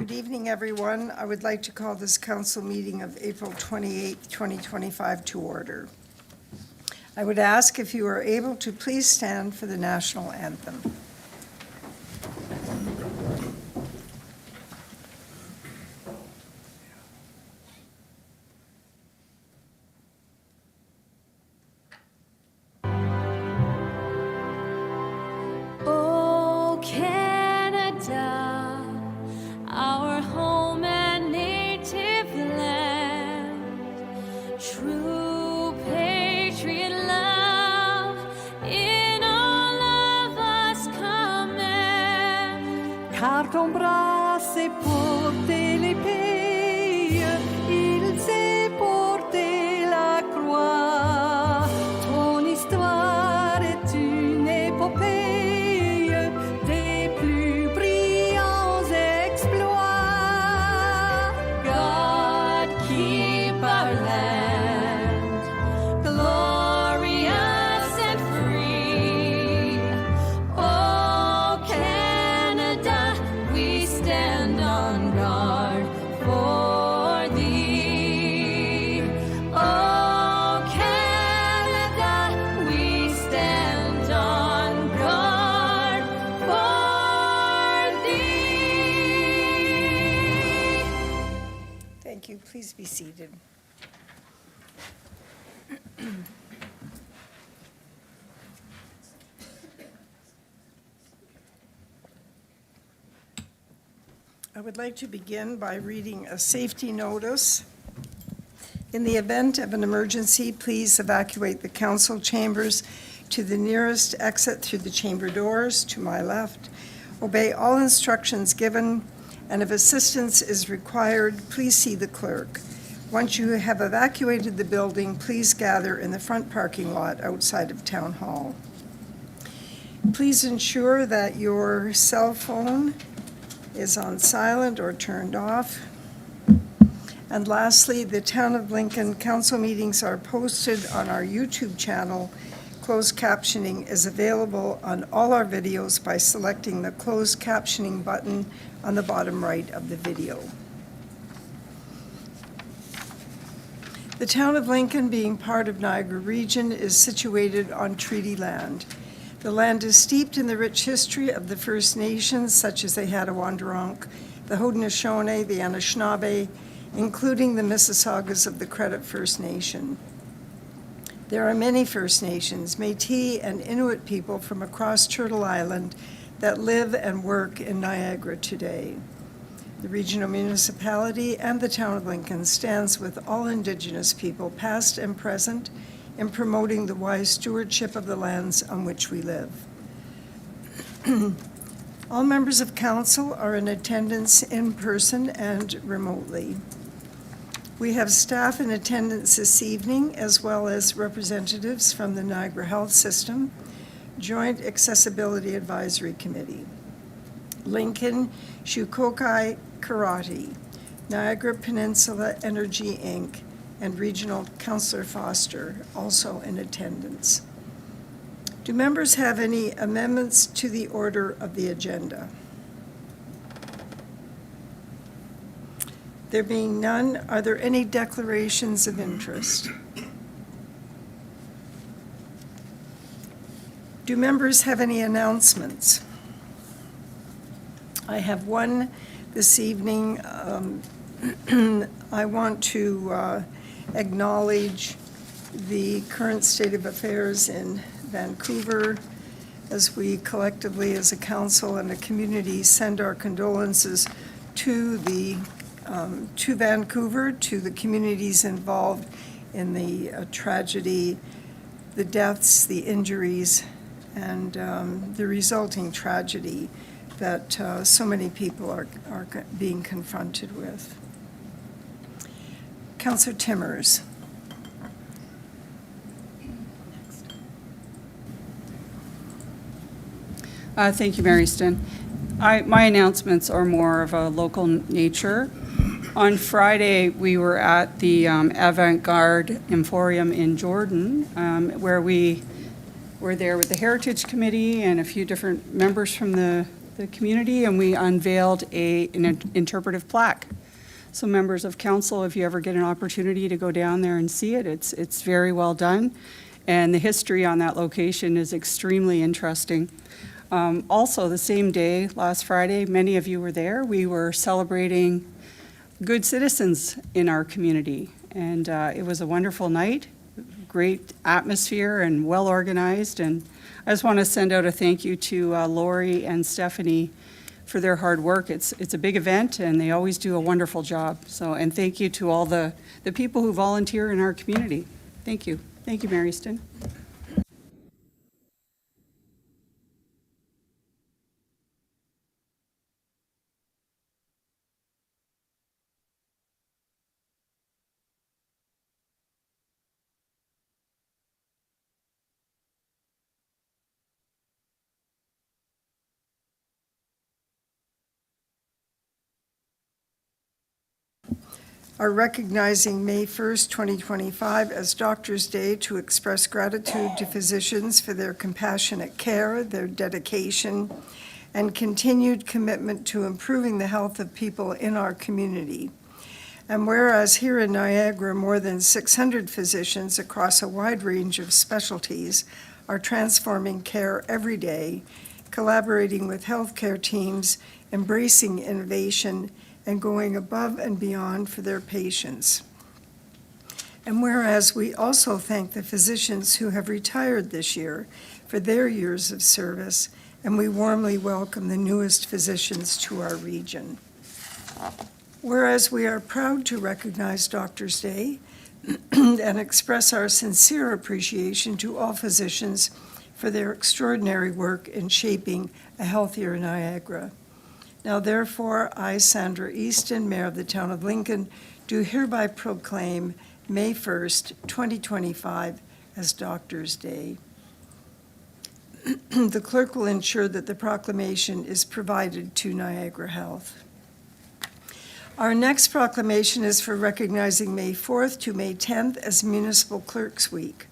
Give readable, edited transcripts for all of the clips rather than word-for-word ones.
Good evening, everyone. I would like to call this council meeting of April 28, 2025 to order. I would ask if you are able to please stand for the national anthem. Oh, Canada, our home and native land, true patriot love in all of us command. Car ton bras s'est porté l'épée, il s'est porté la croix. Ton histoire est une épopée des plus brillants exploits. God keep our land glorious and free. Oh, Canada, we stand on guard for thee. Oh, Canada, we stand on guard for thee. Thank you. Please be seated. I would like to begin by reading a safety notice. In the event of an emergency, please evacuate the council chambers to the nearest exit through the chamber doors to my left. Obey all instructions given, and if assistance is required, please see the clerk. Once you have evacuated the building, please gather in the front parking lot outside of Town Hall. Please ensure that your cell phone is on silent or turned off. And lastly, the Town of Lincoln council meetings are posted on our YouTube channel. Closed captioning is available on all our videos by selecting the closed captioning button on the bottom right of the video. The Town of Lincoln, being part of Niagara Region, is situated on treaty land. The land is steeped in the rich history of the First Nations, such as the Hattawandronk, the Haudenosaunee, the Anishinaabe, including the Mississaugas of the Credit First Nation. There are many First Nations, Métis and Inuit people from across Turtle Island that live and work in Niagara today. The regional municipality and the Town of Lincoln stands with all Indigenous people, past and present, in promoting the wise stewardship of the lands on which we live. All members of council are in attendance in person and remotely. We have staff in attendance this evening, as well as representatives from the Niagara Health System, Joint Accessibility Advisory Committee, Lincoln Shukokai Karate, Niagara Peninsula Energy, Inc., and Regional Councillor Foster, also in attendance. Do members have any amendments to the order of the agenda? There being none, are there any declarations of interest? Do members have any announcements? I have one this evening. I want to acknowledge the current state of affairs in Vancouver as we collectively, as a council and a community, send our condolences to Vancouver, to the communities involved in the tragedy, the deaths, the injuries, and the resulting tragedy that so many people are being confronted with. Councillor Timmers. Thank you, Mary Stin. My announcements are more of a local nature. On Friday, we were at the Avant-Garde Emporium in Jordan, where we were there with the Heritage Committee and a few different members from the the community, and we unveiled an interpretive plaque. So members of council, if you ever get an opportunity to go down there and see it, it's very well done. And the history on that location is extremely interesting. Also, the same day, last Friday, many of you were there, we were celebrating good citizens in our community. And it was a wonderful night, great atmosphere and well organized. And I just want to send out a thank you to Lori and Stephanie for their hard work. It's a big event and they always do a wonderful job. So, and thank you to all the people who volunteer in our community. Thank you. Thank you, Maryston. Are recognizing May 1st, 2025 as Doctors' Day to express gratitude to physicians for their compassionate care, their dedication, and continued commitment to improving the health of people in our community. And whereas here in Niagara, more than 600 physicians across a wide range of specialties are transforming care every day, collaborating with healthcare teams, embracing innovation, and going above and beyond for their patients. And whereas we also thank the physicians who have retired this year for their years of service, and we warmly welcome the newest physicians to our region. Whereas we are proud to recognize Doctors' Day and express our sincere appreciation to all physicians for their extraordinary work in shaping a healthier Niagara. Now therefore, I, Sandra Easton, Mayor of the Town of Lincoln, do hereby proclaim May 1st, 2025 as Doctors' Day. The clerk will ensure that the proclamation is provided to Niagara Health. Our next proclamation is for recognizing May 4th to May 10th as Municipal Clerks Week.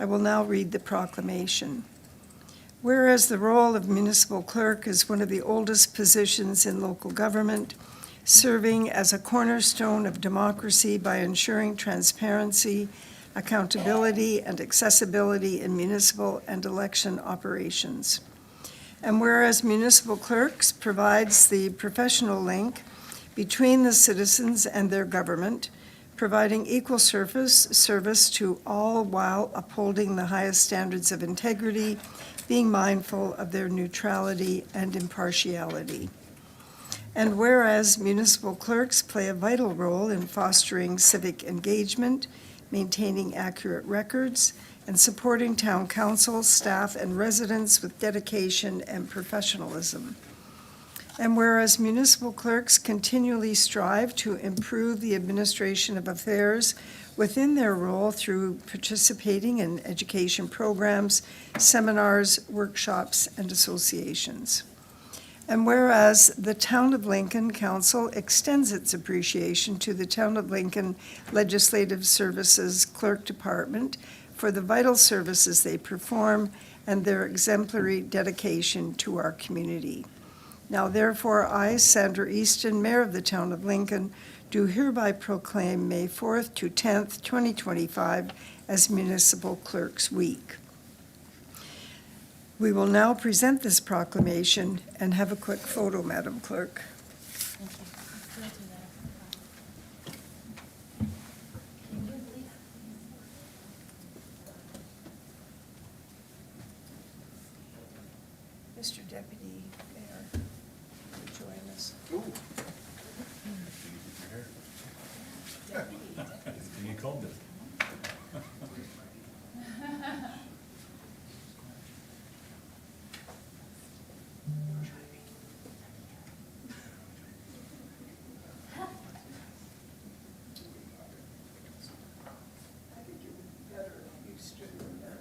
I will now read the proclamation. Whereas the role of municipal clerk is one of the oldest positions in local government, serving as a cornerstone of democracy by ensuring transparency, accountability, and accessibility in municipal and election operations. And whereas municipal clerks provides the professional link between the citizens and their government, providing equal service to all while upholding the highest standards of integrity, being mindful of their neutrality and impartiality. And whereas municipal clerks play a vital role in fostering civic engagement, maintaining accurate records, and supporting town council, staff, and residents with dedication and professionalism. And whereas municipal clerks continually strive to improve the administration of affairs within their role through participating in education programs, seminars, workshops, and associations. And whereas the Town of Lincoln Council extends its appreciation to the Town of Lincoln Legislative Services Clerk Department for the vital services they perform and their exemplary dedication to our community. Now therefore, I, Sandra Easton, Mayor of the Town of Lincoln, do hereby proclaim May 4th to 10th, 2025 as Municipal Clerks Week. We will now present this proclamation and have a quick photo, Madam Clerk. Mr. Deputy Mayor, will you join us? You called it. I think it would be better if you stood in there.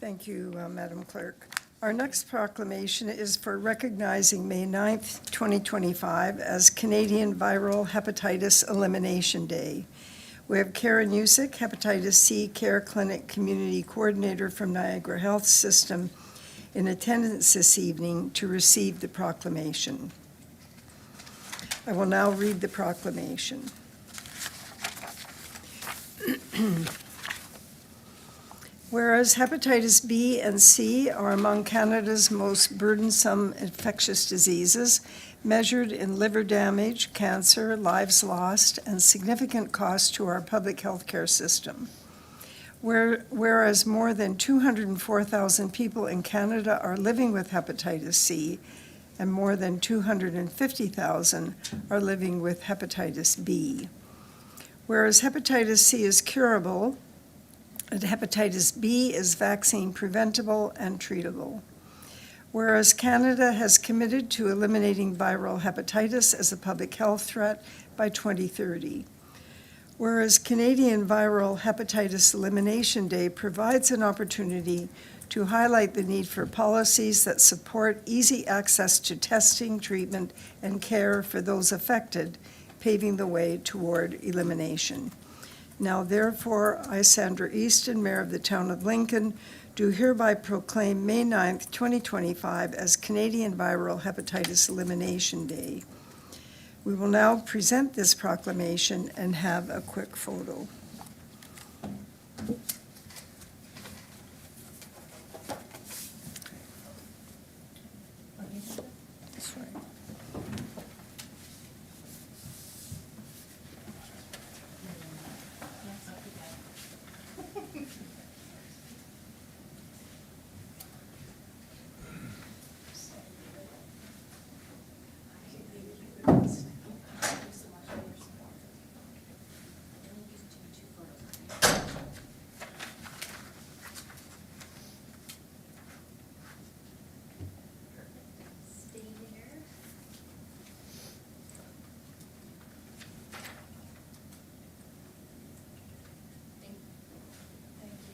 Thank you, Madam Clerk. Our next proclamation is for recognizing May 9th, 2025 as Canadian Viral Hepatitis Elimination Day. We have Karen Usick, Hepatitis C Care Clinic Community Coordinator from Niagara Health System, in attendance this evening to receive the proclamation. I will now read the proclamation. Whereas hepatitis B and C are among Canada's most burdensome infectious diseases, measured in liver damage, cancer, lives lost, and significant cost to our public health care system. Whereas more than 204,000 people in Canada are living with hepatitis C, and more than 250,000 are living with hepatitis B. Whereas hepatitis C is curable, and hepatitis B is vaccine preventable and treatable. Whereas Canada has committed to eliminating viral hepatitis as a public health threat by 2030. Whereas Canadian Viral Hepatitis Elimination Day provides an opportunity to highlight the need for policies that support easy access to testing, treatment, and care for those affected, paving the way toward elimination. Now therefore, I, Sandra Easton, Mayor of the Town of Lincoln, do hereby proclaim May 9th, 2025 as Canadian Viral Hepatitis Elimination Day. We will now present this proclamation and have a quick photo. That's right. Stay there. Thank you.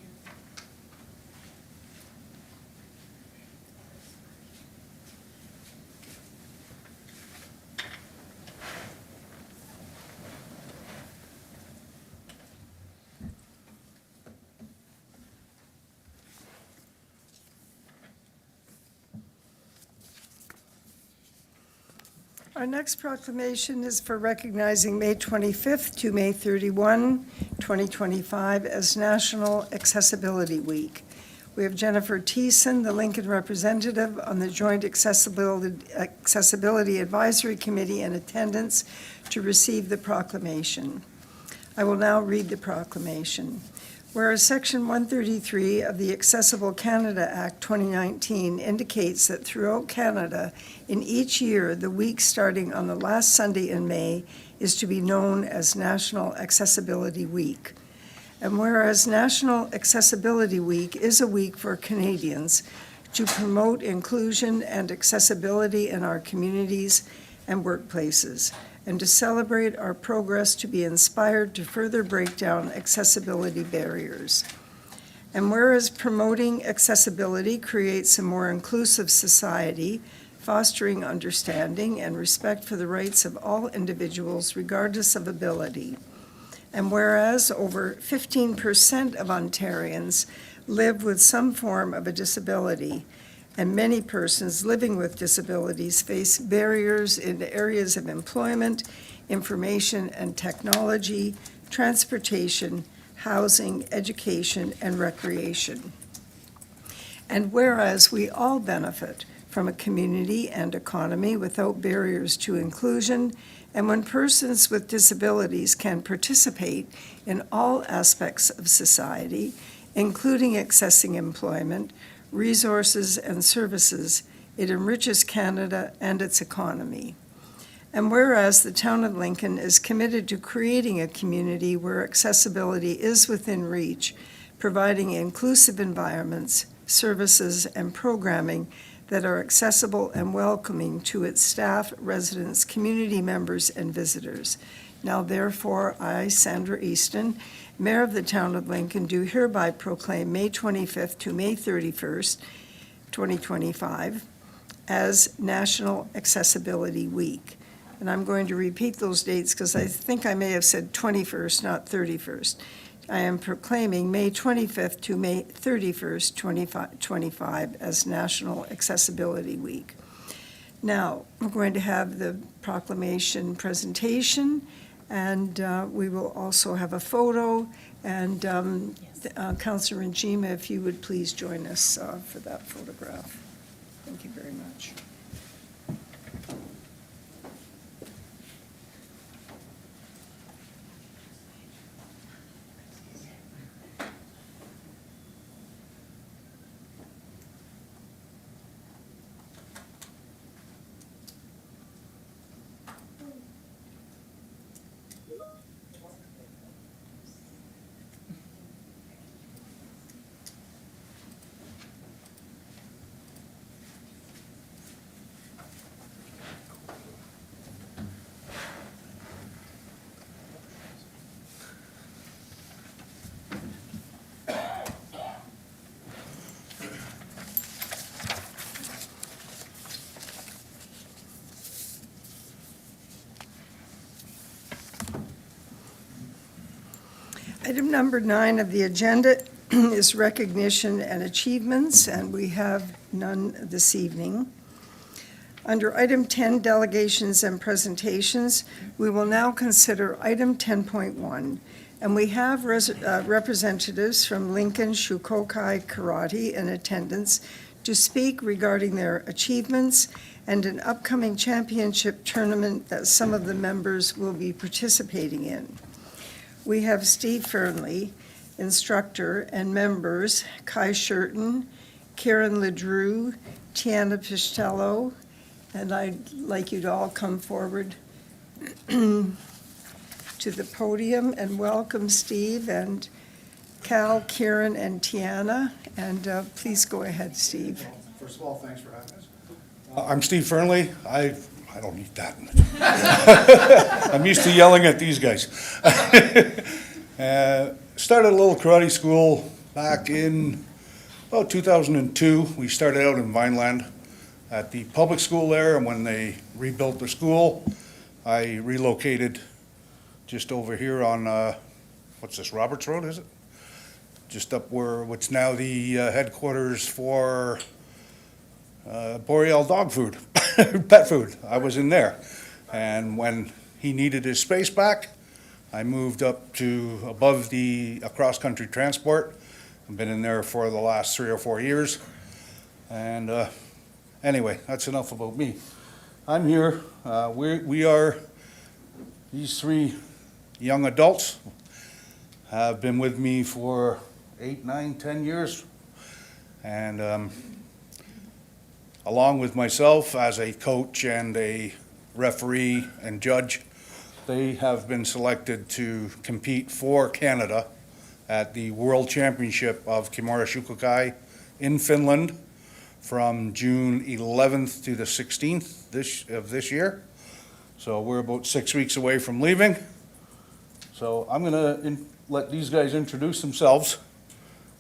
Our next proclamation is for recognizing May 25th to May 31, 2025 as National Accessibility Week. We have Jennifer Thiessen, the Lincoln representative on the Joint Accessibility Advisory Committee, in attendance to receive the proclamation. I will now read the proclamation. Whereas Section 133 of the Accessible Canada Act 2019 indicates that throughout Canada, in each year, the week starting on the last Sunday in May is to be known as National Accessibility Week. And whereas National Accessibility Week is a week for Canadians to promote inclusion and accessibility in our communities and workplaces, and to celebrate our progress to be inspired to further break down accessibility barriers. And whereas promoting accessibility creates a more inclusive society, fostering understanding and respect for the rights of all individuals regardless of ability. And whereas over 15% of Ontarians live with some form of a disability, and many persons living with disabilities face barriers in areas of employment, information and technology, transportation, housing, education, and recreation. And whereas we all benefit from a community and economy without barriers to inclusion, and when persons with disabilities can participate in all aspects of society, including accessing employment, resources, and services, it enriches Canada and its economy. And whereas the Town of Lincoln is committed to creating a community where accessibility is within reach, providing inclusive environments, services, and programming that are accessible and welcoming to its staff, residents, community members, and visitors. Now therefore, I, Sandra Easton, Mayor of the Town of Lincoln, do hereby proclaim May 25th to May 31st, 2025, as National Accessibility Week. And I'm going to repeat those dates because I think I may have said 21st, not 31st. I am proclaiming May 25th to May 31st, 2025 as National Accessibility Week. Now, we're going to have the proclamation presentation, and we will also have a photo. And Councilor Njima, if you would please join us for that photograph. Thank you very much. Item number 9 of the agenda is recognition and achievements, and we have none this evening. Under item 10, delegations and presentations, we will now consider item 10.1, and we have representatives from Lincoln Shukokai Karate in attendance to speak regarding their achievements and an upcoming championship tournament that some of the members will be participating in. We have Steve Fernley, instructor, and members, Kai Shurton, Karen Ledrew, Tiana Pistello, and I'd like you to all come forward to the podium and welcome Steve and Cal, Karen, and Tiana. And please go ahead, Steve. First of all, thanks for having us. I'm Steve Fernley. I don't need that. I'm used to yelling at these guys. Started a little karate school back in 2002. We started out in Vineland at the public school there, and when they rebuilt the school, I relocated just over here on, what's this, Roberts Road, is it? Just up where what's now the headquarters for Boreal dog food, pet food. I was in there. And when he needed his space back, I moved up to above the cross-country transport. I've been in there for the last 3 or 4 years. And anyway, that's enough about me. I'm here. We are, these 3 young adults have been with me for 8, 9, 10 years. And along with myself as a coach and a referee and judge, they have been selected to compete for Canada at the World Championship of Kimura Shukokai in Finland from June 11th to the 16th of this year. So we're about 6 weeks away from leaving. So I'm gonna let these guys introduce themselves,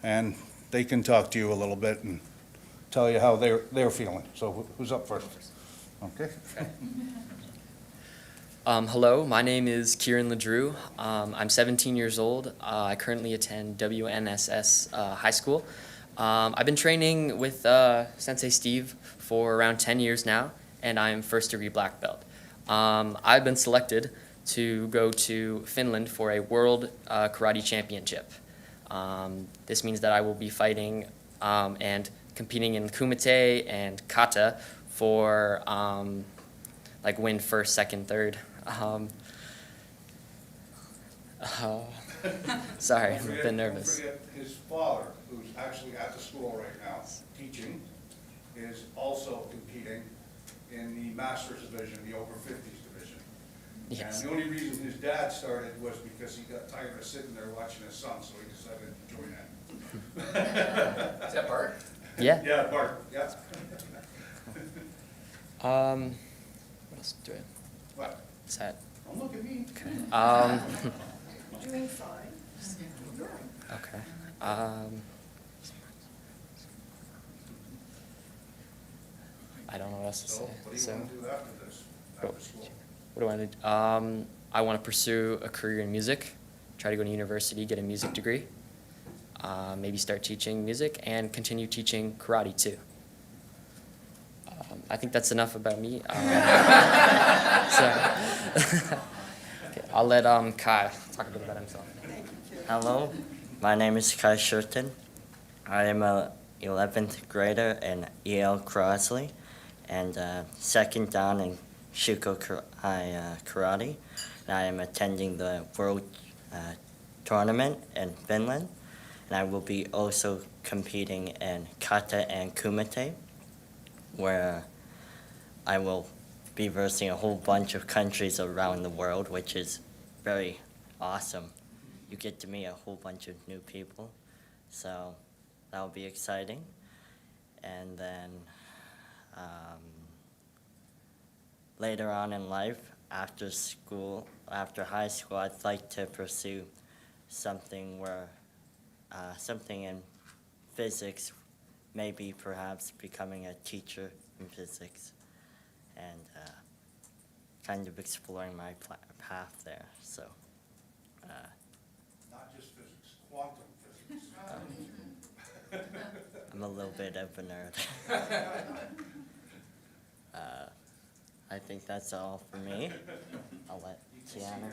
and they can talk to you a little bit and tell you how they're feeling. So who's up first? Okay. Hello, my name is Kieran Ledrew. I'm 17 years old. I currently attend WNSS High School. I've been training with Sensei Steve for around 10 years now, and I'm first degree black belt. I've been selected to go to Finland for a World Karate Championship. This means that I will be fighting and competing in kumite and kata for like win first, second, third. Sorry, I'm a bit nervous. Don't forget his father, who's actually at the school right now teaching, is also competing in the Masters division, the over 50s division. Yes. And the only reason his dad started was because he got tired of sitting there watching his son, so he decided to join in. Is that Bart? Yeah. Yeah, Bart, yeah. What else do I? What? Is that? Don't look at me. Um, Doing fine. Okay. I don't know what else to say. So, do after this? what do I want to do? I want to pursue a career in music, try to go to university, get a music degree, maybe start teaching music, and continue teaching karate too. I think that's enough about me. Okay, I'll let Kai talk a bit about himself. Hello, my name is Kai Shurton. I am a 11th grader in E.L. Crosley and second dan in Shuko Karate. And I am attending the World Tournament in Finland. And I will be also competing in Kata and Kumite, where I will be versing a whole bunch of countries around the world, which is very awesome. You get to meet a whole bunch of new people, so that'll be exciting. And then later on in life, after school, after high school, I'd like to pursue something where, something in physics, maybe perhaps becoming a teacher in physics, and kind of exploring my path there. So. Not just physics, quantum physics. I'm a little bit of a nerd. I think that's all for me. I'll let Tiana.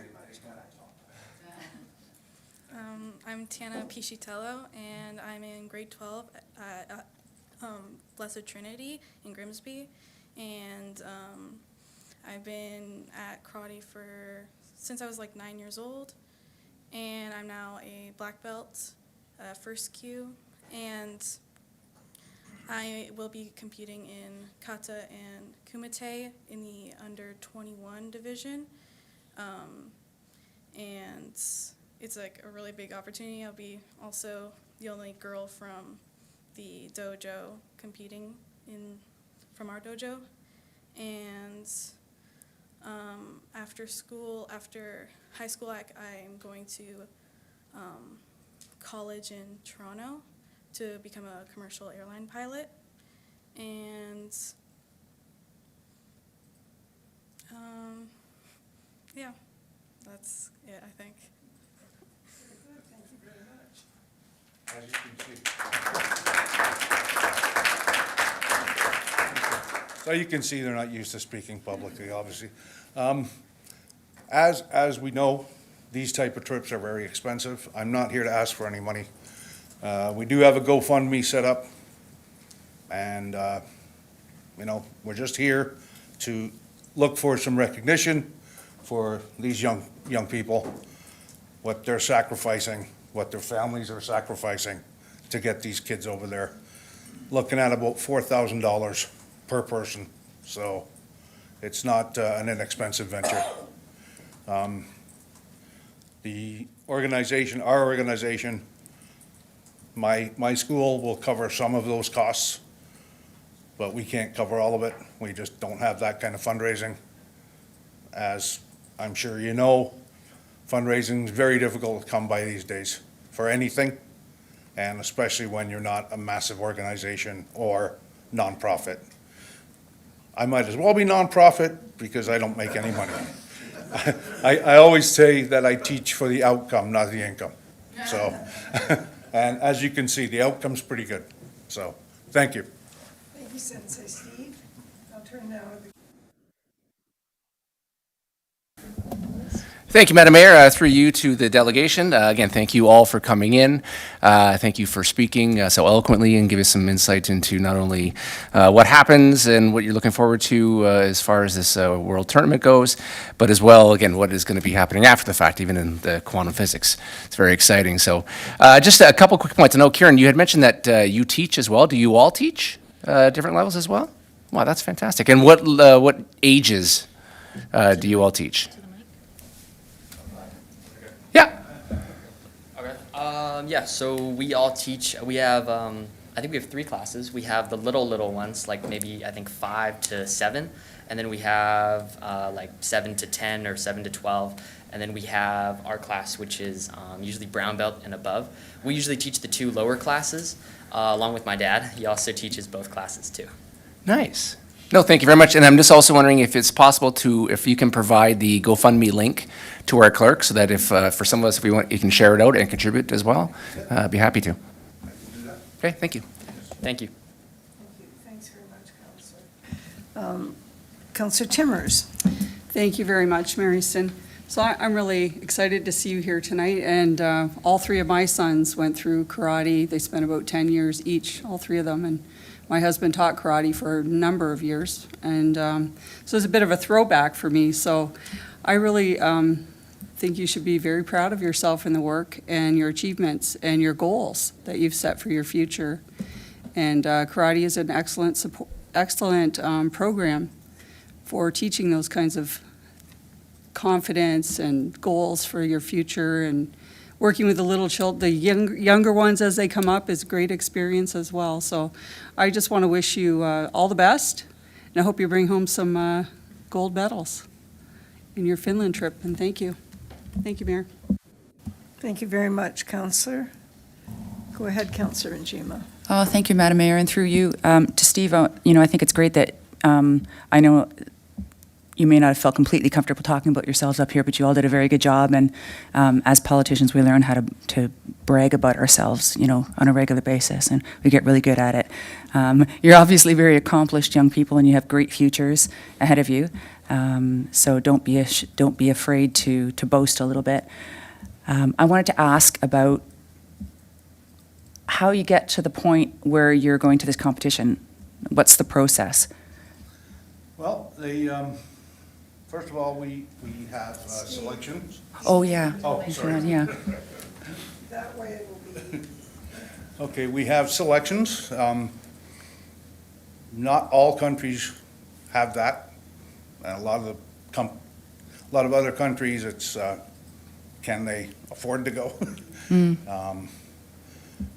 I'm Tiana Pichitello, and I'm in grade 12 at Blessed Trinity in Grimsby. And I've been at karate since I was like 9 years old. And I'm now a black belt, first Q. And I will be competing in kata and kumite in the under 21 division. And it's like a really big opportunity. I'll be also the only girl from the dojo competing from our dojo. And after high school, I'm going to college in Toronto to become a commercial airline pilot. And yeah, that's it, I think. Thank you very much. As you can see. So you can see they're not used to speaking publicly, obviously. As we know, these type of trips are very expensive. I'm not here to ask for any money. We do have a GoFundMe set up, and we're just here to look for some recognition for these young people, what they're sacrificing, what their families are sacrificing to get these kids over there. Looking at about $4,000 per person, so it's not an inexpensive venture. The organization, our organization, my school will cover some of those costs, but we can't cover all of it. We just don't have that kind of fundraising. As I'm sure you know, fundraising is very difficult to come by these days for anything, and especially when you're not a massive organization or nonprofit. I might as well be nonprofit because I don't make any money. I always say that I teach for the outcome, not the income. So, and as you can see, the outcome's pretty good. So, thank you. Thank you, Sensei Steve. I'll turn now to the Thank you, Madam Mayor. Through you to the delegation. Again, thank you all for coming in. Thank you for speaking so eloquently and giving us some insight into not only what happens and what you're looking forward to as far as this world tournament goes, but as well, again, what is going to be happening after the fact, even in the quantum physics. It's very exciting. So just a couple quick points. I know, Kieran, you had mentioned that you teach as well. Do you all teach different levels as well? Wow, that's fantastic. And what ages do you all teach? Yeah. Okay. Yeah, so we all teach. We have a I think we have 3 classes. We have the little ones, like maybe I think 5 to 7, and then we have like 7 to 10 or 7 to 12, and then we have our class, which is usually brown belt and above. We usually teach the 2 lower classes, along with my dad. He also teaches both classes too. Nice. No, thank you very much. And I'm just also wondering if it's possible if you can provide the GoFundMe link to our clerk so that if, for some of us, if we want, you can share it out and contribute as well. I'd be happy to. Okay, thank you. Thank you. Thanks very much, Counselor. Counselor Timmers. Thank you very much, Mary Stin. So I'm really excited to see you here tonight, and all 3 of my sons went through karate. They spent about 10 years each, all 3 of them, and my husband taught karate for a number of years, and so it's a bit of a throwback for me. So I really think you should be very proud of yourself in the work and your achievements and your goals that you've set for your future. And karate is an excellent program for teaching those kinds of confidence and goals for your future, and working with the little children, the younger ones as they come up is a great experience as well. So I just want to wish you all the best, and I hope you bring home some gold medals in your Finland trip, and thank you. Thank you, Mayor. Thank you very much, Counselor. Go ahead, Counselor Njima. Oh, thank you, Madam Mayor, and through you to Steve. I think it's great that I know you may not have felt completely comfortable talking about yourselves up here, but you all did a very good job. And as politicians, we learn how to brag about ourselves, on a regular basis, and we get really good at it. You're obviously very accomplished young people, and you have great futures ahead of you. So don't be afraid to boast a little bit. I wanted to ask about how you get to the point where you're going to this competition. What's the process? Well, first of all, we have selections. Oh, yeah. Oh, sorry. Yeah. That way it will be. Okay, we have selections. Not all countries have that. And a lot of other countries, it's can they afford to go?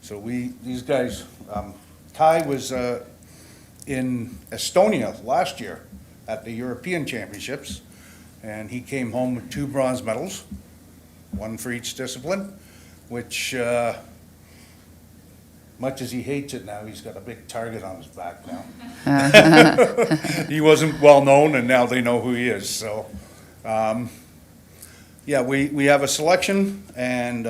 So these guys, Kai was in Estonia last year at the European Championships, and he came home with 2 bronze medals, 1 for each discipline, which, much as he hates it now, he's got a big target on his back now. He wasn't well-known, and now they know who he is, so, yeah, we have a selection, and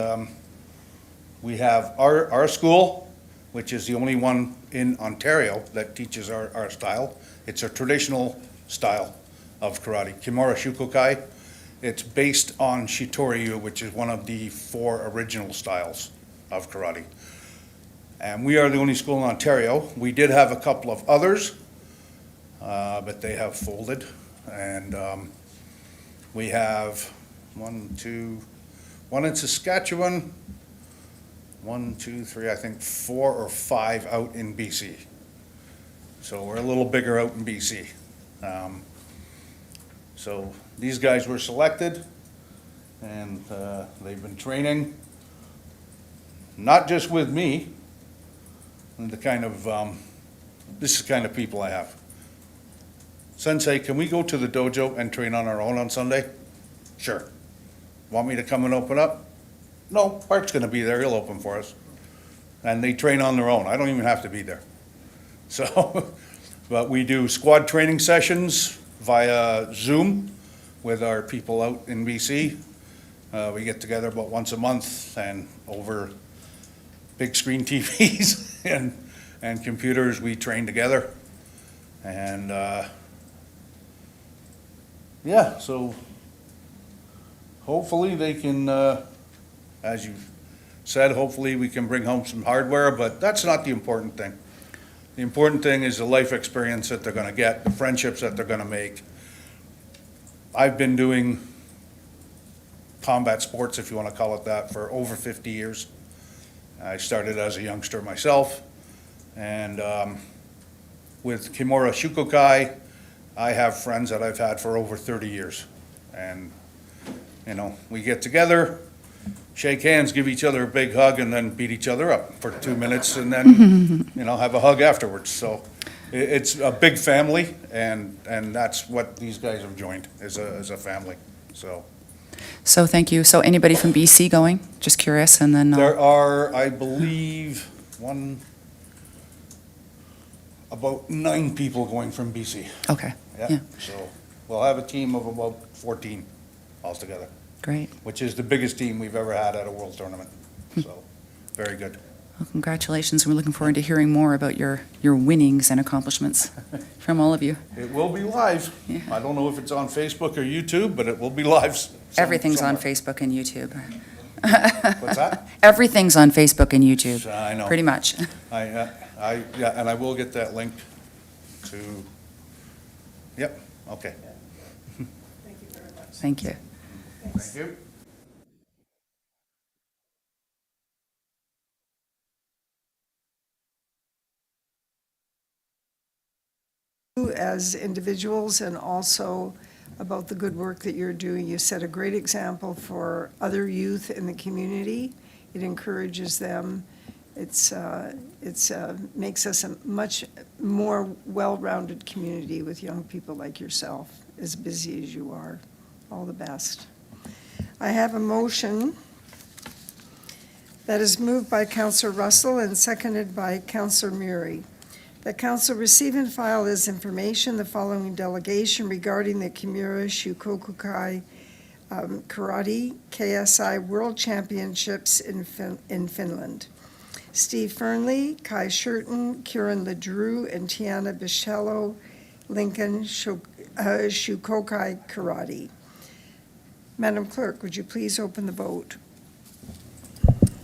we have our school, which is the only one in Ontario that teaches our style. It's a traditional style of karate, Kimura Shukokai. It's based on Shitoryu, which is one of the 4 original styles of karate. And we are the only school in Ontario. We did have a couple of others, but they have folded. And we have one in Saskatchewan, 1, 2, 3, I think 4 or 5 out in BC. So we're a little bigger out in BC. So these guys were selected, and they've been training, not just with me, and this is the kind of people I have. Sensei, can we go to the dojo and train on our own on Sunday? Sure. Want me to come and open up? No, Bart's gonna be there, he'll open for us. And they train on their own, I don't even have to be there. So, but we do squad training sessions via Zoom with our people out in BC. We get together about once a month and over big screen TVs and computers, we train together. And, yeah, so hopefully they can, as you've said, hopefully we can bring home some hardware, but that's not the important thing. The important thing is the life experience that they're gonna get, the friendships that they're gonna make. I've been doing combat sports, if you wanna call it that, for over 50 years. I started as a youngster myself, and with Kimura Shukokai, I have friends that I've had for over 30 years. And, we get together, shake hands, give each other a big hug, and then beat each other up for 2 minutes, and then, have a hug afterwards. So it's a big family, and that's what these guys have joined, as a family, so. So thank you. So anybody from BC going? Just curious, and then There are, I believe, about 9 people going from BC. okay, Yeah, Yeah. so we'll have a team of about 14 altogether, great. which is the biggest team we've ever had at a world tournament. So, very good. Well, congratulations. We're looking forward to hearing more about your winnings and accomplishments from all of you. It will be live. Yeah. I don't know if it's on Facebook or YouTube, but it will be live. Everything's on somewhere. Facebook and YouTube. What's that? Everything's on Facebook and YouTube, I know. pretty much. Yeah, and I will get that link to, yep, okay. Thank you very much. Thank you. Thank you. As individuals, and also about the good work that you're doing. You set a great example for other youth in the community. It encourages them. It's makes us a much more well-rounded community with young people like yourself, as busy as you are. All the best. I have a motion that is moved by Councillor Russell and seconded by Councillor Murray. That council receive and file as information the following delegation regarding the Kimura Shukokukai Karate KSI World Championships in Finland. Steve Fernley, Kai Shurton, Kieran Ledrew, and Tiana Bichello, Lincoln Shukokai Karate. Madam Clerk, would you please open the vote?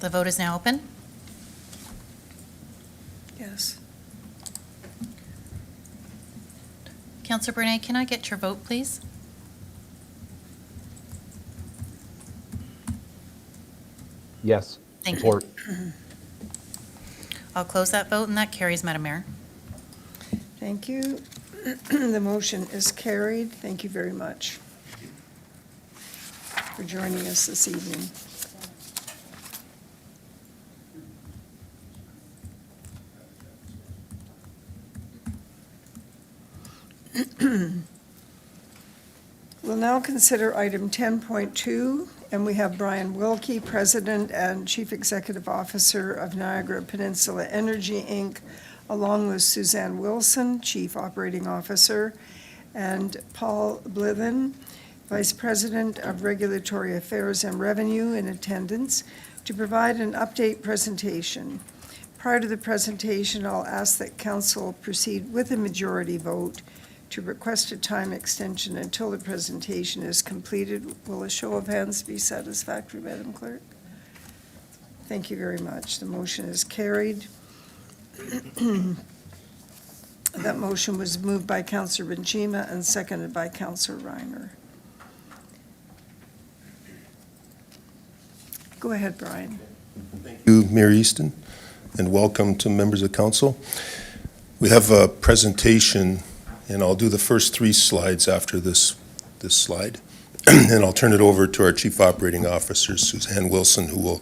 The vote is now open. Yes. Councillor Bernay, can I get your vote, please? Yes. Thank Support. you. I'll close that vote, and that carries, Madam Mayor. Thank you. The motion is carried. Thank you very much for joining us this evening. We'll now consider item 10.2, and we have Brian Wilkie, President and Chief Executive Officer of Niagara Peninsula Energy, Inc., along with Suzanne Wilson, Chief Operating Officer, and Paul Blithen, Vice President of Regulatory Affairs and Revenue, in attendance to provide an update presentation. Prior to the presentation, I'll ask that Council proceed with a majority vote to request a time extension until the presentation is completed. Will a show of hands be satisfactory, Madam Clerk? Thank you very much. The motion is carried. That motion was moved by Councillor Benchima and seconded by Councillor Reimer. Go ahead, Brian. Thank you, Mayor Easton, and welcome to members of council. We have a presentation, and I'll do the first 3 slides after this slide, and I'll turn it over to our Chief Operating Officer, Suzanne Wilson, who will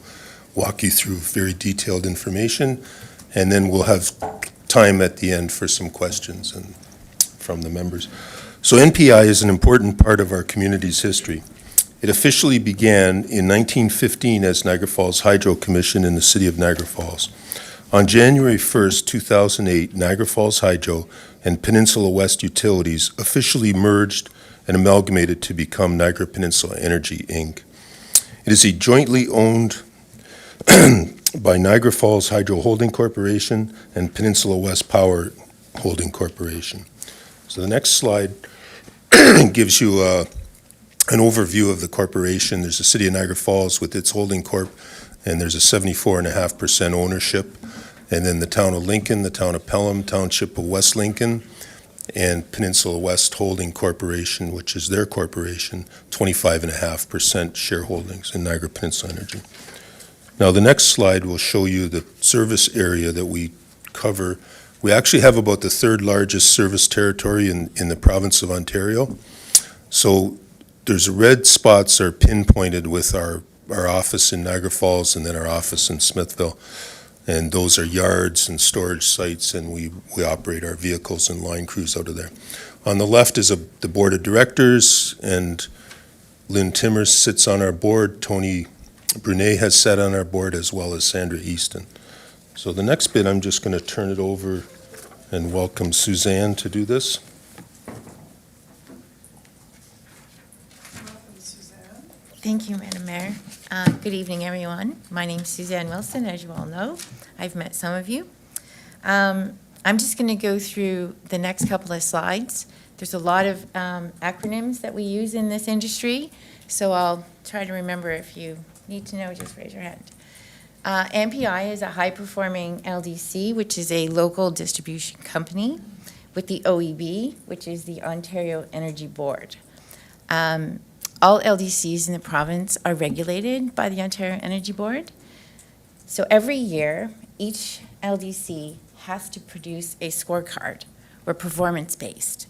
walk you through very detailed information, and then we'll have time at the end for some questions from the members. So NPI is an important part of our community's history. It officially began in 1915 as Niagara Falls Hydro Commission in the city of Niagara Falls. On January 1st, 2008, Niagara Falls Hydro and Peninsula West Utilities officially merged and amalgamated to become Niagara Peninsula Energy, Inc. It is a jointly owned by Niagara Falls Hydro Holding Corporation and Peninsula West Power Holding Corporation. So the next slide gives you an overview of the corporation. There's the City of Niagara Falls with its holding corp, and there's a 74.5% ownership. And then the Town of Lincoln, the Town of Pelham, Township of West Lincoln, and Peninsula West Holding Corporation, which is their corporation, 25.5% shareholdings in Niagara Peninsula Energy. Now, the next slide will show you the service area that we cover. We actually have about the 3rd largest service territory in the province of Ontario. So there's red spots are pinpointed with our our office in Niagara Falls and then our office in Smithville. And those are yards and storage sites, and we operate our vehicles and line crews out of there. On the left is the board of directors, and Lynn Timmers sits on our board. Tony Brunet has sat on our board, as well as Sandra Easton. So the next bit, I'm just going to turn it over and welcome Suzanne to do this. Thank you, Madam Mayor. Good evening, everyone. My name's Suzanne Wilson, as you all know. I've met some of you. I'm just going to go through the next couple of slides. There's a lot of acronyms that we use in this industry, so I'll try to remember. If you need to know, just raise your hand. MPI is a high-performing LDC, which is a local distribution company, with the OEB, which is the Ontario Energy Board. All LDCs in the province are regulated by the Ontario Energy Board. So every year, each LDC has to produce a scorecard. We're performance-based.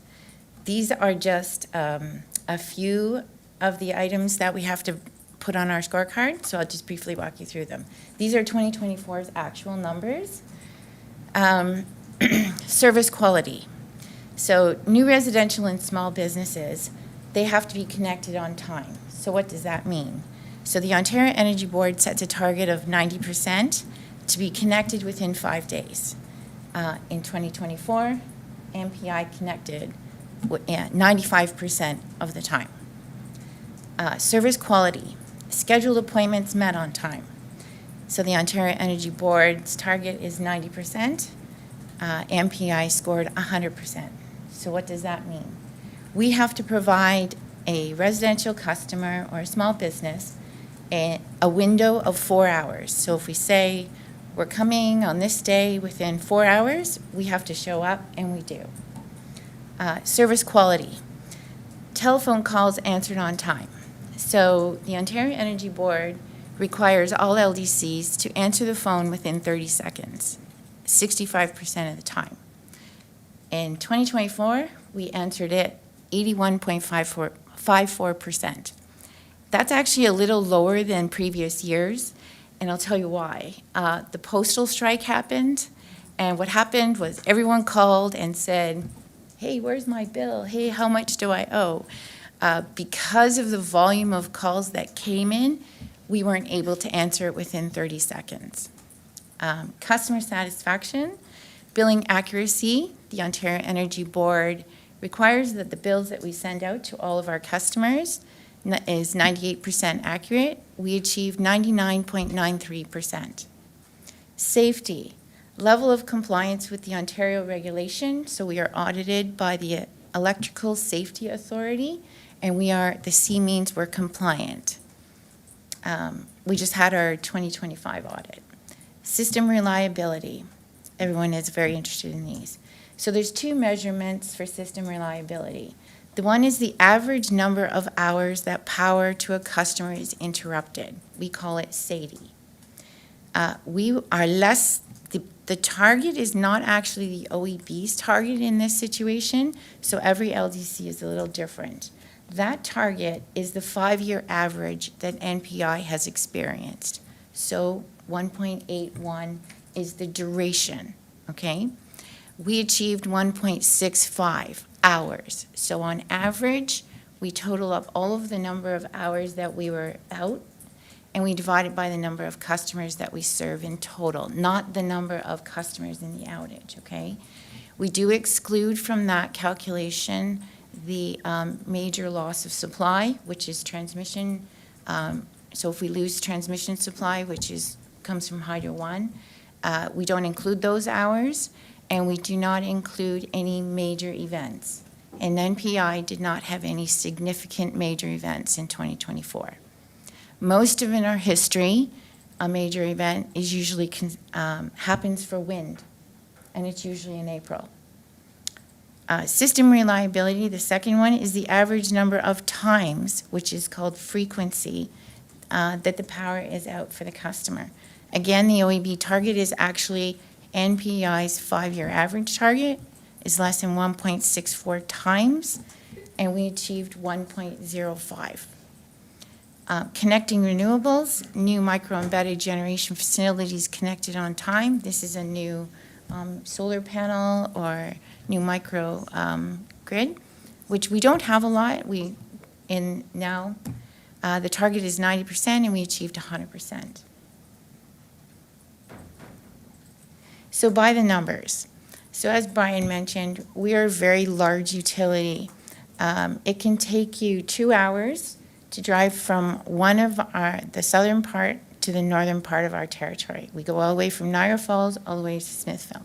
These are just a few of the items that we have to put on our scorecard, so I'll just briefly walk you through them. These are 2024's actual numbers. Service quality. So new residential and small businesses, they have to be connected on time. So what does that mean? So the Ontario Energy Board sets a target of 90% to be connected within 5 days. In 2024, MPI connected 95% of the time. Service quality, scheduled appointments met on time. So the Ontario Energy Board's target is 90%. MPI scored 100%. So what does that mean? We have to provide a residential customer or a small business a window of 4 hours. So if we say we're coming on this day within 4 hours, we have to show up, and we do. Service quality, telephone calls answered on time. So the Ontario Energy Board requires all LDCs to answer the phone within 30 seconds, 65% of the time. In 2024, we answered it 81.54%. That's actually a little lower than previous years, and I'll tell you why. The postal strike happened, and what happened was everyone called and said, hey, where's my bill? Hey, how much do I owe? Because of the volume of calls that came in, we weren't able to answer it within 30 seconds. Customer satisfaction, billing accuracy, the Ontario Energy Board requires that the bills that we send out to all of our customers is 98% accurate. We achieved 99.93%. Safety, level of compliance with the Ontario regulation. So we are audited by the Electrical Safety Authority, and the C means we're compliant. We just had our 2025 audit. System reliability, everyone is very interested in these. So there's two measurements for system reliability. The one is the average number of hours that power to a customer is interrupted. We call it SAIDI. We are less, the target is not actually the OEB's target in this situation, so every LDC is a little different. That target is the 5-year average that NPI has experienced. So 1.81 is the duration, okay? We achieved 1.65 hours. So on average, we total up all of the number of hours that we were out, and we divide it by the number of customers that we serve in total, not the number of customers in the outage, okay? We do exclude from that calculation the major loss of supply, which is transmission. So if we lose transmission supply, which comes from Hydro One, we don't include those hours, and we do not include any major events. And NPI did not have any significant major events in 2024. Most of in our history, a major event is usually happens for wind, and it's usually in April. System reliability, the second one, is the average number of times, which is called frequency, that the power is out for the customer. Again, the OEB target is actually NPI's 5-year average target is less than 1.64 times, and we achieved 1.05. Connecting renewables, new micro-embedded generation facilities connected on time. This is a new solar panel or new micro grid, which we don't have a lot. The target is 90% and we achieved 100%. So by the numbers. So as Brian mentioned, we are a very large utility. It can take you 2 hours to drive from the southern part to the northern part of our territory. We go all the way from Niagara Falls all the way to Smithville.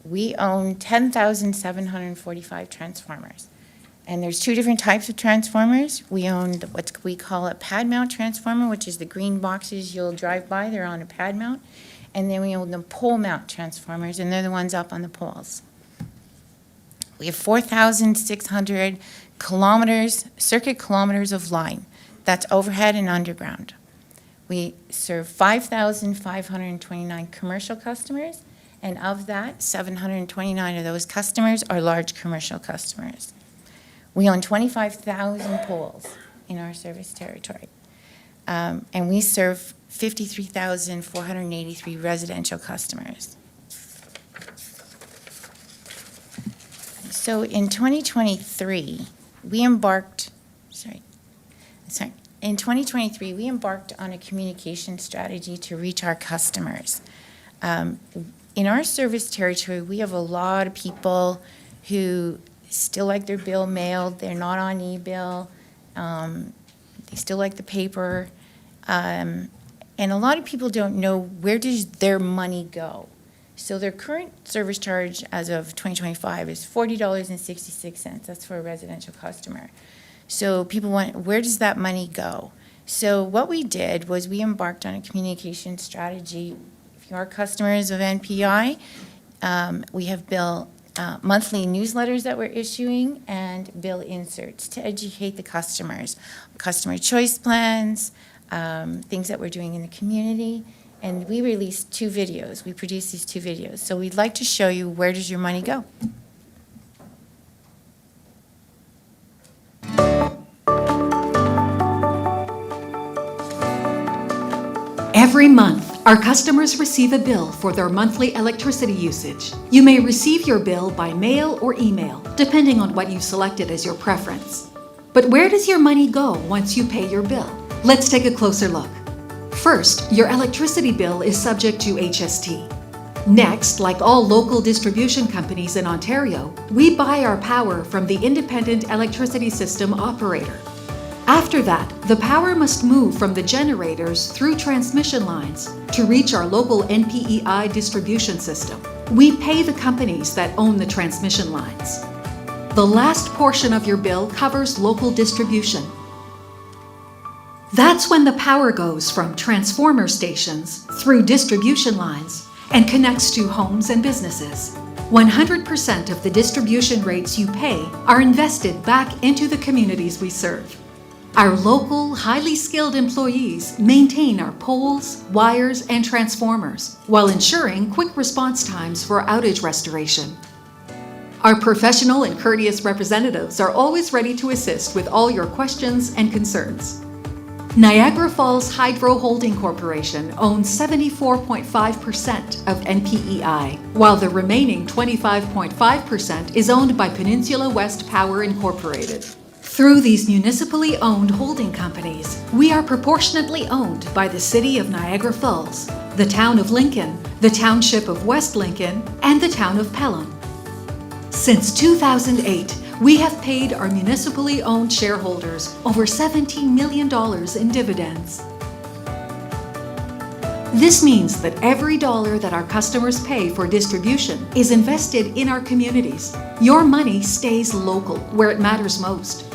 We own 10,745 transformers. And there's 2 different types of transformers. We own what we call a pad mount transformer, which is the green boxes you'll drive by, they're on a pad mount. And then we own the pole mount transformers, and they're the ones up on the poles. We have 4,600 circuit kilometers of line. That's overhead and underground. We serve 5,529 commercial customers, and of that, 729 of those customers are large commercial customers. We own 25,000 poles in our service territory, and we serve 53,483 residential customers. So in 2023, in 2023, we embarked on a communication strategy to reach our customers. In our service territory, we have a lot of people who still like their bill mailed. They're not on e-bill. They still like the paper. And a lot of people don't know where does their money go. So their current service charge as of 2025 is $40.66. That's for a residential customer. So people want, where does that money go? So what we did was we embarked on a communication strategy. If you are customers of NPI, we have bill monthly newsletters that we're issuing and bill inserts to educate the customers. Customer choice plans, things that we're doing in the community. And we released 2 videos. We produced these 2 videos. So we'd like to show you where does your money go. Every month, our customers receive a bill for their monthly electricity usage. You may receive your bill by mail or email, depending on what you selected as your preference. But where does your money go once you pay your bill? Let's take a closer look. First, your electricity bill is subject to HST. Next, like all local distribution companies in Ontario, we buy our power from the Independent Electricity System Operator. After that, the power must move from the generators through transmission lines to reach our local NPEI distribution system. We pay the companies that own the transmission lines. The last portion of your bill covers local distribution. That's when the power goes from transformer stations through distribution lines and connects to homes and businesses. 100% of the distribution rates you pay are invested back into the communities we serve. Our local, highly skilled employees maintain our poles, wires, and transformers while ensuring quick response times for outage restoration. Our professional and courteous representatives are always ready to assist with all your questions and concerns. Niagara Falls Hydro Holding Corporation owns 74.5% of NPEI, while the remaining 25.5% is owned by Peninsula West Power Incorporated. Through these municipally owned holding companies, we are proportionately owned by the City of Niagara Falls, the Town of Lincoln, the Township of West Lincoln, and the Town of Pelham. Since 2008, we have paid our municipally owned shareholders over $17 million in dividends. This means that every dollar that our customers pay for distribution is invested in our communities. Your money stays local, where it matters most.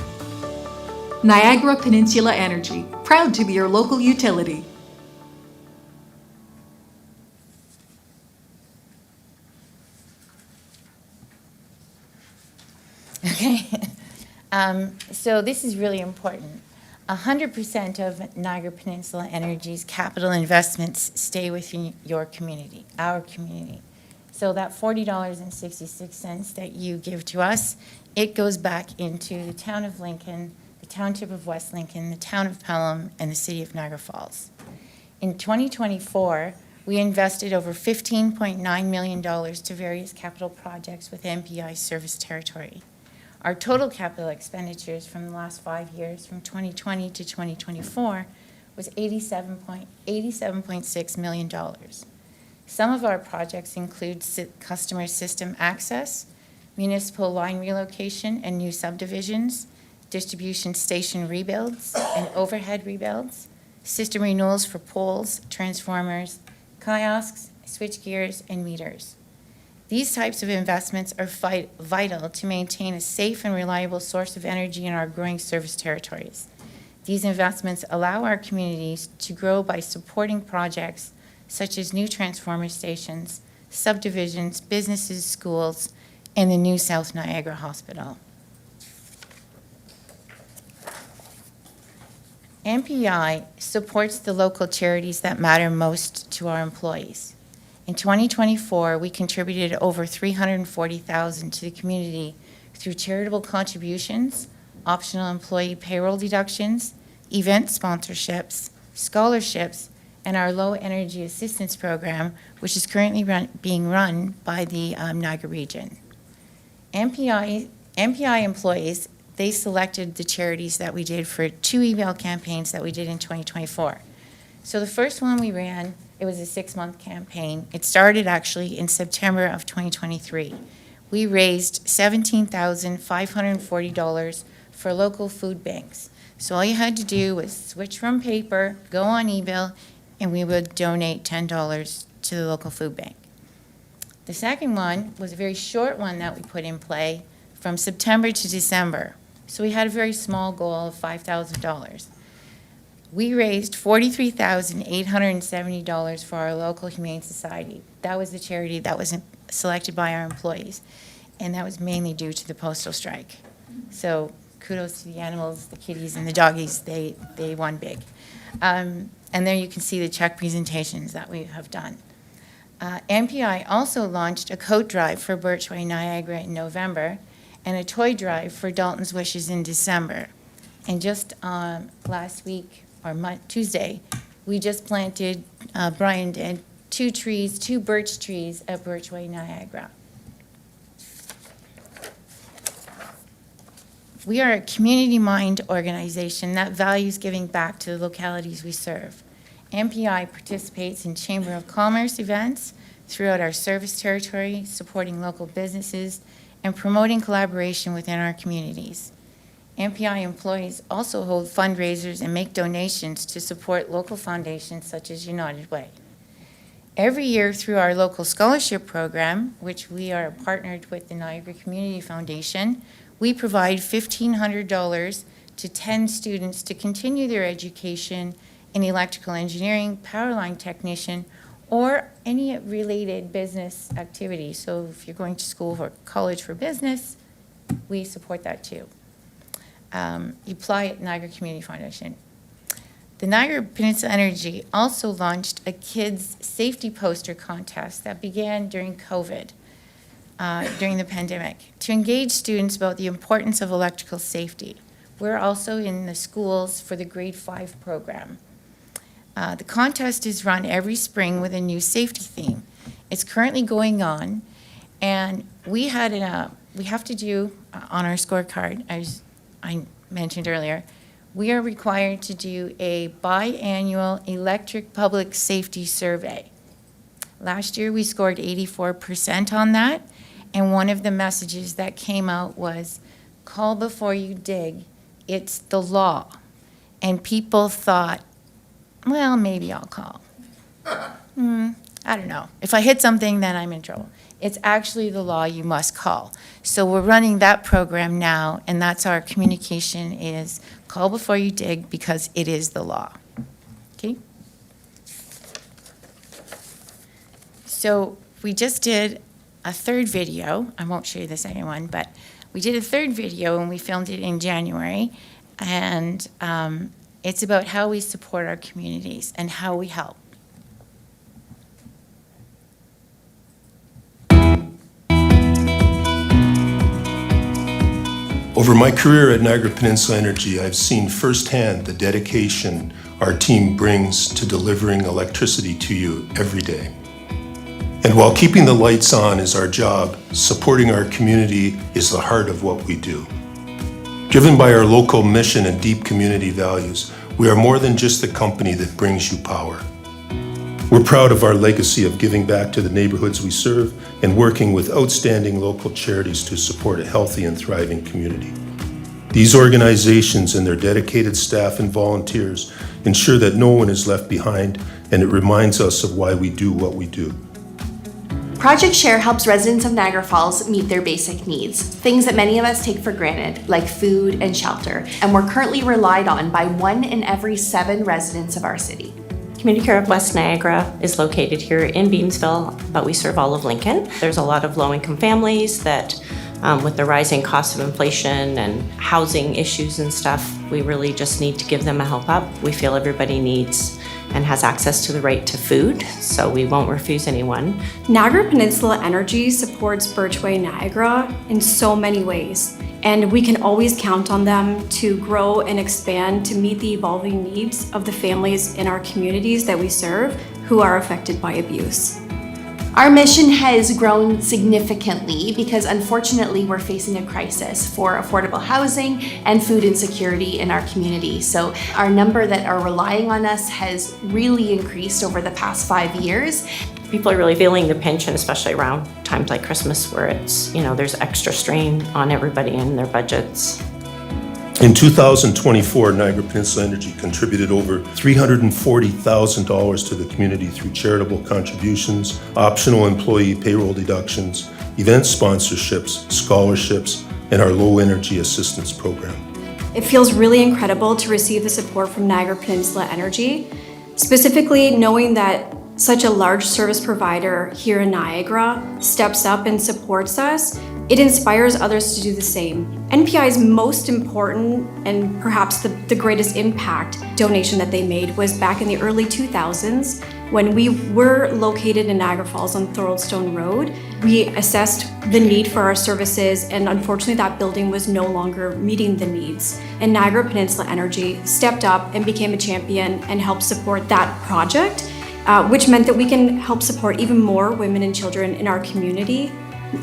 Niagara Peninsula Energy, proud to be your local utility. Okay. So this is really important. 100% of Niagara Peninsula Energy's capital investments stay within your community, our community. So that $40.66 that you give to us, it goes back into the Town of Lincoln, the Township of West Lincoln, the Town of Pelham, and the City of Niagara Falls. In 2024, we invested over $15.9 million to various capital projects with MPI service territory. Our total capital expenditures from the last 5 years, from 2020 to 2024, was $87.6 million. Some of our projects include customer system access, municipal line relocation and new subdivisions, distribution station rebuilds and overhead rebuilds, system renewals for poles, transformers, kiosks, switchgears, and meters. These types of investments are vital to maintain a safe and reliable source of energy in our growing service territories. These investments allow our communities to grow by supporting projects such as new transformer stations, subdivisions, businesses, schools, and the new South Niagara Hospital. MPI supports the local charities that matter most to our employees. In 2024, we contributed over $340,000 to the community through charitable contributions, optional employee payroll deductions, event sponsorships, scholarships, and our low energy assistance program, which is currently being run by the Niagara region. MPI employees, they selected the charities that we did for 2 email campaigns that we did in 2024. So the first one we ran, it was a 6-month campaign. It started actually in September of 2023. We raised $17,540 for local food banks. So all you had to do was switch from paper, go on eBill, and we would donate $10 to the local food bank. The second one was a very short one that we put in play from September to December. So we had a very small goal of $5,000. We raised $43,870 for our local Humane Society. That was the charity that was selected by our employees, and that was mainly due to the postal strike. So kudos to the animals, the kitties and the doggies, they won big. And there you can see the check presentations that we have done. MPI also launched a coat drive for Birchway Niagara in November and a toy drive for Dalton's Wishes in December. And just last week, or Tuesday, we just planted, Brian did, 2 birch trees at Birchway Niagara. We are a community-minded organization that values giving back to the localities we serve. MPI participates in Chamber of Commerce events throughout our service territory, supporting local businesses and promoting collaboration within our communities. MPI employees also hold fundraisers and make donations to support local foundations such as United Way. Every year through our local scholarship program, which we are partnered with the Niagara Community Foundation, we provide $1,500 to 10 students to continue their education in electrical engineering, power line technician, or any related business activity. So if you're going to school or college for business, we support that too. You apply at Niagara Community Foundation. The Niagara Peninsula Energy also launched a kids safety poster contest that began during COVID, during the pandemic, to engage students about the importance of electrical safety. We're also in the schools for the grade 5 program. The contest is run every spring with a new safety theme. It's currently going on, and we have to do on our scorecard, as I mentioned earlier, we are required to do a biannual electric public safety survey. Last year, we scored 84% on that, and one of the messages that came out was, call before you dig, it's the law. And people thought, well, maybe I'll call. I don't know. If I hit something, then I'm in trouble. It's actually the law, you must call. So we're running that program now, and that's our communication is call before you dig because it is the law. Okay? So we just did a third video. I won't show you the second one, but we did a third video and we filmed it in January. And it's about how we support our communities and how we help. Over my career at Niagara Peninsula Energy, I've seen firsthand the dedication our team brings to delivering electricity to you every day. And while keeping the lights on is our job, supporting our community is the heart of what we do. Driven by our local mission and deep community values, we are more than just the company that brings you power. We're proud of our legacy of giving back to the neighborhoods we serve and working with outstanding local charities to support a healthy and thriving community. These organizations and their dedicated staff and volunteers ensure that no one is left behind, and it reminds us of why we do what we do. Project Share helps residents of Niagara Falls meet their basic needs, things that many of us take for granted, like food and shelter, and we're currently relied on by 1 in every 7 residents of our city. Community Care of West Niagara is located here in Beamsville, but we serve all of Lincoln. There's a lot of low-income families that, with the rising cost of inflation and housing issues and stuff, we really just need to give them a help up. We feel everybody needs and has access to the right to food, so we won't refuse anyone. Niagara Peninsula Energy supports Birchway Niagara in so many ways, and we can always count on them to grow and expand to meet the evolving needs of the families in our communities that we serve who are affected by abuse. Our mission has grown significantly because unfortunately we're facing a crisis for affordable housing and food insecurity in our community. So our number that are relying on us has really increased over the past 5 years. People are really feeling the pinch, and especially around times like Christmas where it's, there's extra strain on everybody and their budgets. In 2024, Niagara Peninsula Energy contributed over $340,000 to the community through charitable contributions, optional employee payroll deductions, event sponsorships, scholarships, and our low energy assistance program. It feels really incredible to receive the support from Niagara Peninsula Energy, specifically knowing that such a large service provider here in Niagara steps up and supports us. It inspires others to do the same. NPI's most important and perhaps the greatest impact donation that they made was back in the early 2000s when we were located in Niagara Falls on Thoroldstone Road. We assessed the need for our services, and unfortunately that building was no longer meeting the needs. And Niagara Peninsula Energy stepped up and became a champion and helped support that project, which meant that we can help support even more women and children in our community.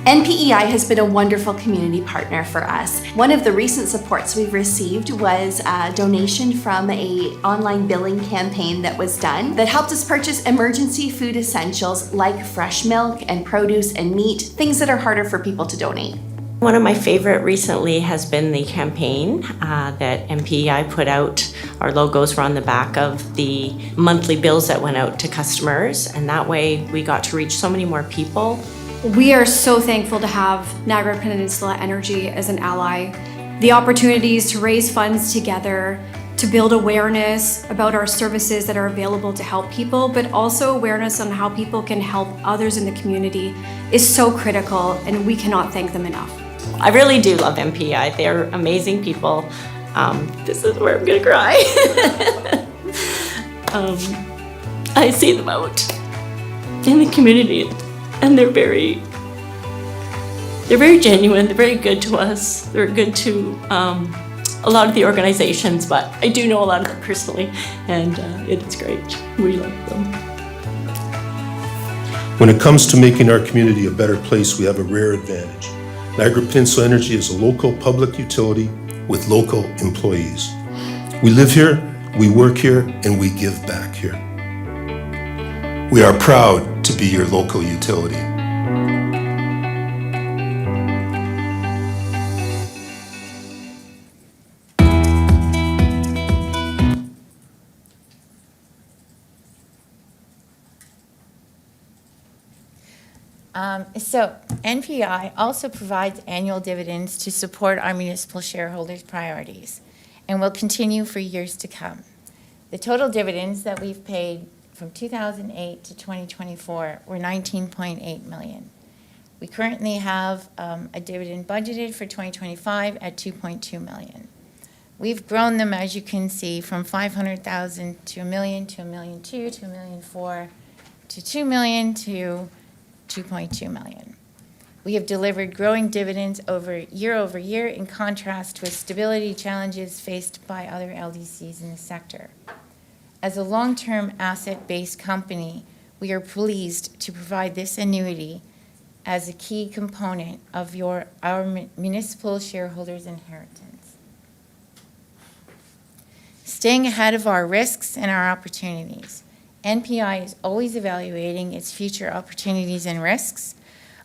NPEI has been a wonderful community partner for us. One of the recent supports we've received was a donation from an online billing campaign that was done that helped us purchase emergency food essentials like fresh milk and produce and meat, things that are harder for people to donate. One of my favorite recently has been the campaign that NPEI put out. Our logos were on the back of the monthly bills that went out to customers, and that way we got to reach so many more people. We are so thankful to have Niagara Peninsula Energy as an ally. The opportunities to raise funds together, to build awareness about our services that are available to help people, but also awareness on how people can help others in the community is so critical, and we cannot thank them enough. I really do love NPEI. They're amazing people. This is where I'm gonna cry. I see them out in the community, and they're very genuine. They're very good to us. They're good to a lot of the organizations, but I do know a lot of them personally, and it's great. We like them. When it comes to making our community a better place, we have a rare advantage. Niagara Peninsula Energy is a local public utility with local employees. We live here, we work here, and we give back here. We are proud to be your local utility. So NPI also provides annual dividends to support our municipal shareholders' priorities and will continue for years to come. The total dividends that we've paid from 2008 to 2024 were $19.8 million. We currently have a dividend budgeted for 2025 at $2.2 million. We've grown them, as you can see, from $500,000 to $1 million to $1.2 million to $1.4 million to $2 million to $2.2 million. We have delivered growing dividends over year in contrast with stability challenges faced by other LDCs in the sector. As a long-term asset-based company, we are pleased to provide this annuity as a key component of our municipal shareholders' inheritance. Staying ahead of our risks and our opportunities. NPI is always evaluating its future opportunities and risks.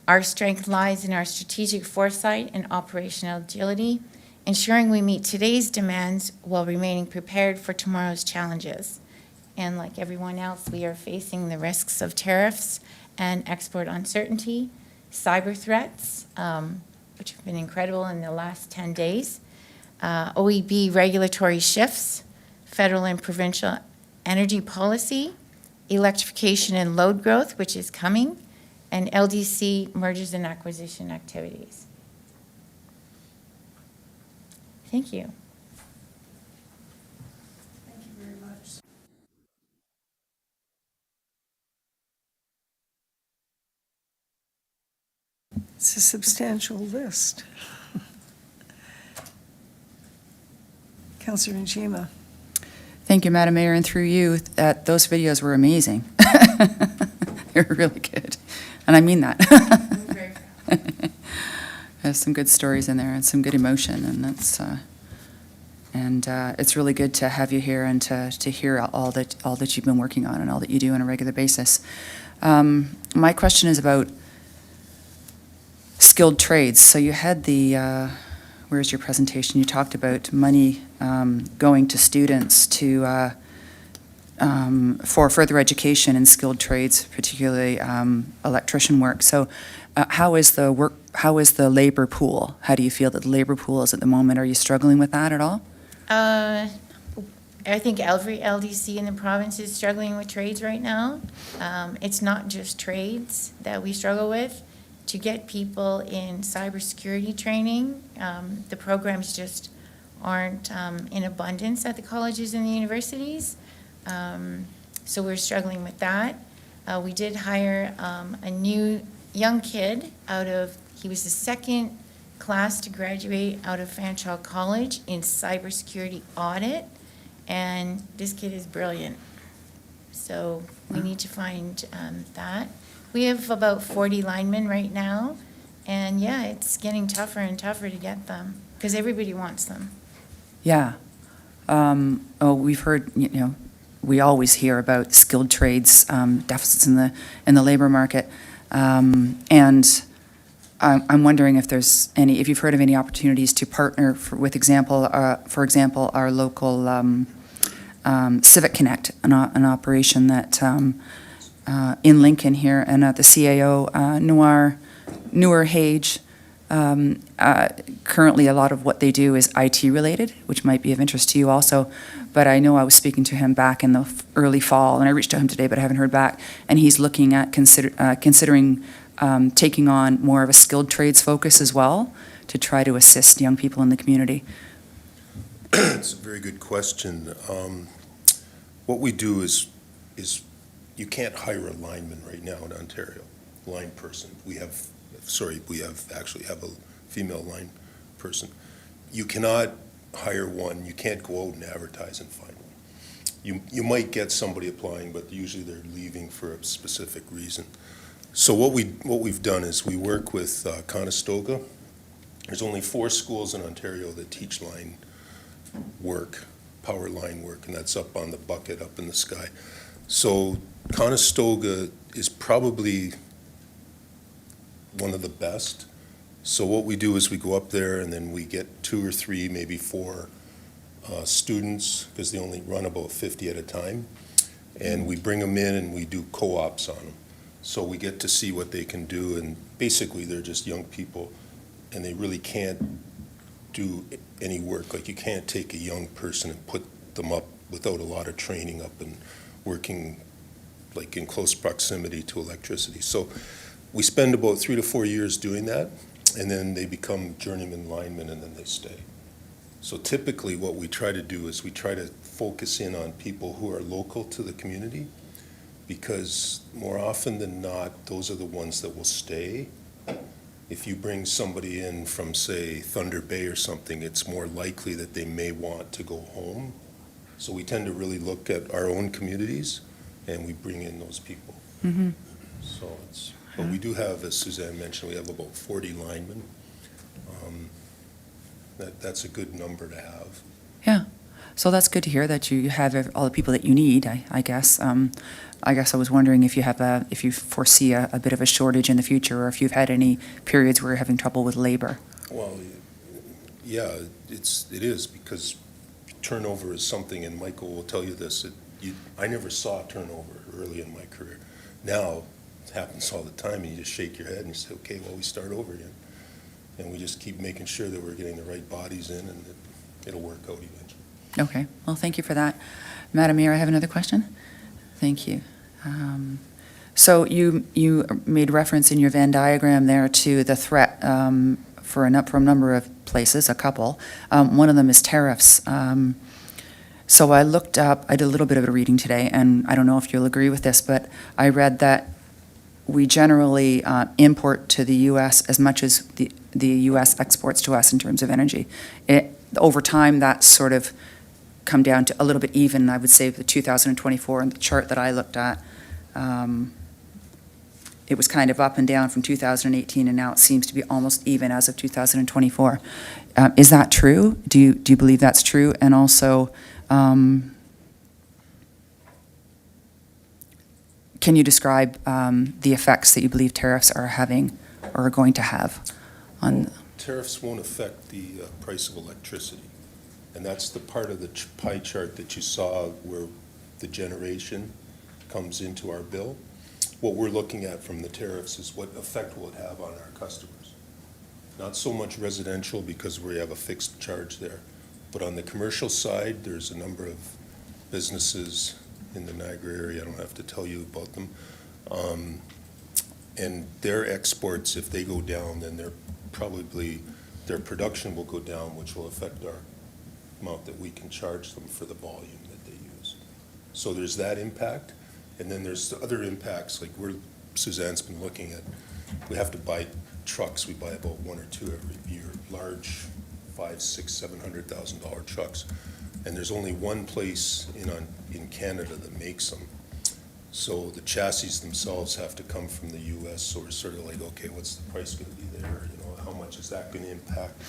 Our strength lies in our strategic foresight and operational agility, ensuring we meet today's demands while remaining prepared for tomorrow's challenges. And like everyone else, we are facing the risks of tariffs and export uncertainty, cyber threats, which have been incredible in the last 10 days, OEB regulatory shifts, federal and provincial energy policy, electrification and load growth, which is coming, and LDC mergers and acquisition activities. Thank you. Thank you very much. It's a substantial list. Councillor Njima. Thank you, Madam Mayor, and through you, those videos were amazing. They were really good, and I mean that. There's some good stories in there and some good emotion, and that's it's really good to have you here and to hear all that you've been working on and all that you do on a regular basis. My question is about skilled trades. So you had the where's your presentation? You talked about money going to students to for further education in skilled trades, particularly electrician work. So how is the labor pool? How do you feel that the labor pool is at the moment? Are you struggling with that at all? I think every LDC in the province is struggling with trades right now. It's not just trades that we struggle with. To get people in cybersecurity training, the programs just aren't in abundance at the colleges and the universities. So we're struggling with that. We did hire a new young kid he was the second class to graduate out of Fanshawe College in cybersecurity audit, and this kid is brilliant. So we need to find that. We have about 40 linemen right now, and yeah, it's getting tougher and tougher to get them because everybody wants them. Yeah. We've heard, we always hear about skilled trades deficits in the labor market, and I'm wondering if you've heard of any opportunities to partner for example, our local Civic Connect, an operation that in Lincoln here, and the CAO, Noor Hage. Currently, a lot of what they do is IT related, which might be of interest to you also. But I know I was speaking to him back in the early fall, and I reached out to him today, but I haven't heard back. And he's looking at considering taking on more of a skilled trades focus as well to try to assist young people in the community. It's a very good question. What we do is you can't hire a lineman right now in Ontario, line person. We actually have a female line person. You cannot hire one. You can't go out and advertise and find one. You might get somebody applying, but usually they're leaving for a specific reason. So what we've done is we work with Conestoga. There's only 4 schools in Ontario that teach line work, power line work, and that's up on the bucket, up in the sky. So Conestoga is probably one of the best. So what we do is we go up there and then we get 2 or 3, maybe 4 students, because they only run about 50 at a time. And we bring them in and we do co-ops on them. So we get to see what they can do, and basically they're just young people and they really can't do any work. Like, you can't take a young person and put them up without a lot of training up and working like in close proximity to electricity. So we spend about 3 to 4 years doing that, and then they become journeyman linemen, and then they stay. So typically what we try to do is we try to focus in on people who are local to the community, because more often than not, those are the ones that will stay. if you bring somebody in from, say, Thunder Bay or something, it's more likely that they may want to go home. So we tend to really look at our own communities, and we bring in those people. Mm-hmm. So it's, but we do have, as Suzanne mentioned, we have about 40 linemen. That's a good number to have. Yeah. So that's good to hear that you have all the people that you need, I guess. I guess I was wondering if you foresee a bit of a shortage in the future, or if you've had any periods where you're having trouble with labor. Well, yeah, it is, because turnover is something, and Michael will tell you this, I never saw turnover early in my career. Now, it happens all the time, and you just shake your head and you say, okay, well, we start over again. And we just keep making sure that we're getting the right bodies in, and that it'll work out eventually. Okay. Well, thank you for that. Madam Mayor, I have another question. Thank you. So you made reference in your Venn diagram there to the threat from a number of places, a couple. One of them is tariffs. So I looked up, I did a little bit of a reading today, and I don't know if you'll agree with this, but I read that we generally import to the U.S. as much as the U.S. exports to us in terms of energy. Over time, that's sort of come down to a little bit even, I would say, the 2024 and the chart that I looked at. It was kind of up and down from 2018, and now it seems to be almost even as of 2024. Is that true? Do you believe that's true? And also, can you describe the effects that you believe tariffs are having or are going to have on? Tariffs won't affect the price of electricity. And that's the part of the pie chart that you saw where the generation comes into our bill. What we're looking at from the tariffs is what effect will it have on our customers. Not so much residential, because we have a fixed charge there, but on the commercial side, there's a number of businesses in the Niagara area, I don't have to tell you about them, and their exports, if they go down, then their production will go down, which will affect our amount that we can charge them for the volume that they use. So there's that impact, and then there's the other impacts, like Suzanne's been looking at, we have to buy trucks, we buy about one or two every year, large $500,000, $600,000, $700,000 trucks, and there's only one place in Canada that makes them. So the chassis themselves have to come from the U.S., so we're sort of like, okay, what's the price going to be there? You know, how much is that going to impact?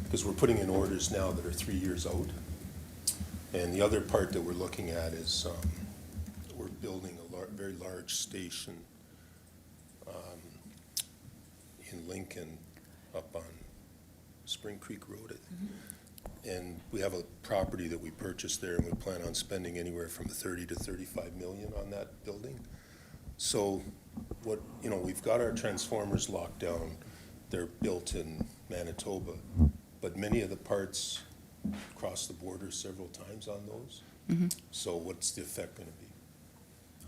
Because we're putting in orders now that are 3 years out. And the other part that we're looking at is we're building a very large station in Lincoln up on Spring Creek Road, I think. And we have a property that we purchased there, and we plan on spending anywhere from 30 to 35 million on that building. So we've got our transformers locked down. They're built in Manitoba, but many of the parts cross the border several times on those. Mm-hmm. So what's the effect going to be?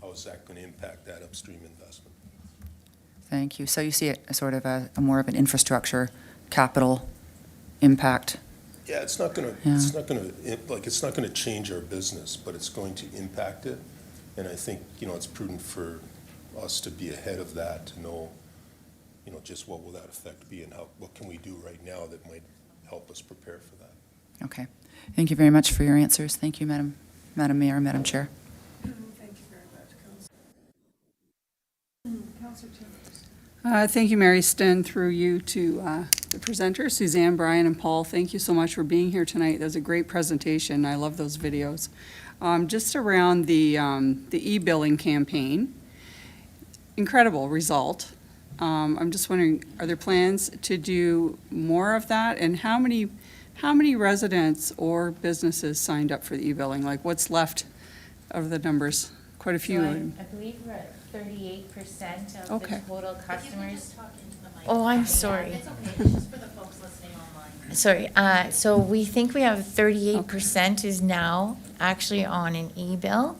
How is that going to impact that upstream investment? Thank you. So you see it as sort of a more of an infrastructure capital impact. Yeah, it's not going to change our business, but it's going to impact it. And I think, it's prudent for us to be ahead of that, to know, just what will that effect be, and what can we do right now that might help us prepare for that. Okay. Thank you very much for your answers. Thank you, Madam Mayor, Madam Chair. Thank you very much, Councillor Chambers. Thank you, Mary Stin, through you to the presenters, Suzanne, Brian, and Paul. Thank you so much for being here tonight. That was a great presentation. I love those videos. Just around the e-billing campaign, incredible result. I'm just wondering, are there plans to do more of that? And how many residents or businesses signed up for the e-billing? Like, what's left of the numbers? Quite a few. So I believe we're at 38% of Okay. the total customers. Talk into the mic. Oh, I'm sorry. It's okay, it's just for the folks listening online. Sorry, so we think we have 38% is now actually on an e-bill.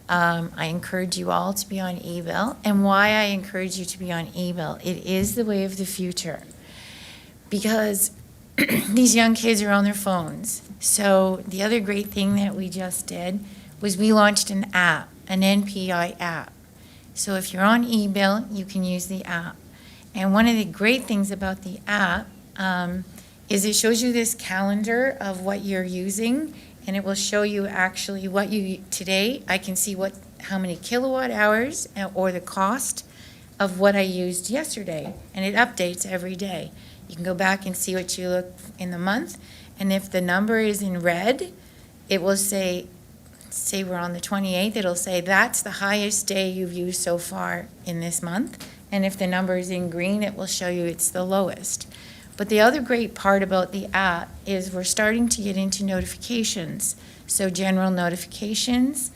I encourage you all to be on e-bill. And why I encourage you to be on e-bill, it is the way of the future. Because these young kids are on their phones. So the other great thing that we just did was we launched an app, an NPI app. So if you're on e-bill, you can use the app. And one of the great things about the app is it shows you this calendar of what you're using, and it will show you actually what you, today, I can see how many kilowatt hours or the cost of what I used yesterday, and it updates every day. You can go back and see what you look in the month, and if the number is in red, it will say we're on the 28th, it'll say that's the highest day you've used so far in this month, and if the number is in green, it will show you it's the lowest. But the other great part about the app is we're starting to get into notifications. So general notifications,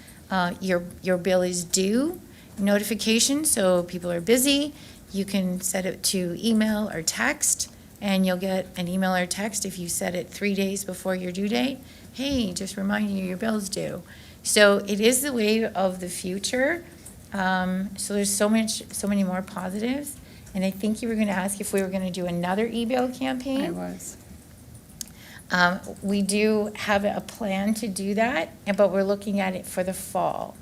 your bill is due notification, so people are busy. You can set it to email or text, and you'll get an email or text if you set it 3 days before your due date. Hey, just reminding you your bill's due. So it is the way of the future. So there's so many more positives. And I think you were going to ask if we were going to do another e-bill campaign. I was. We do have a plan to do that, but we're looking at it for the fall.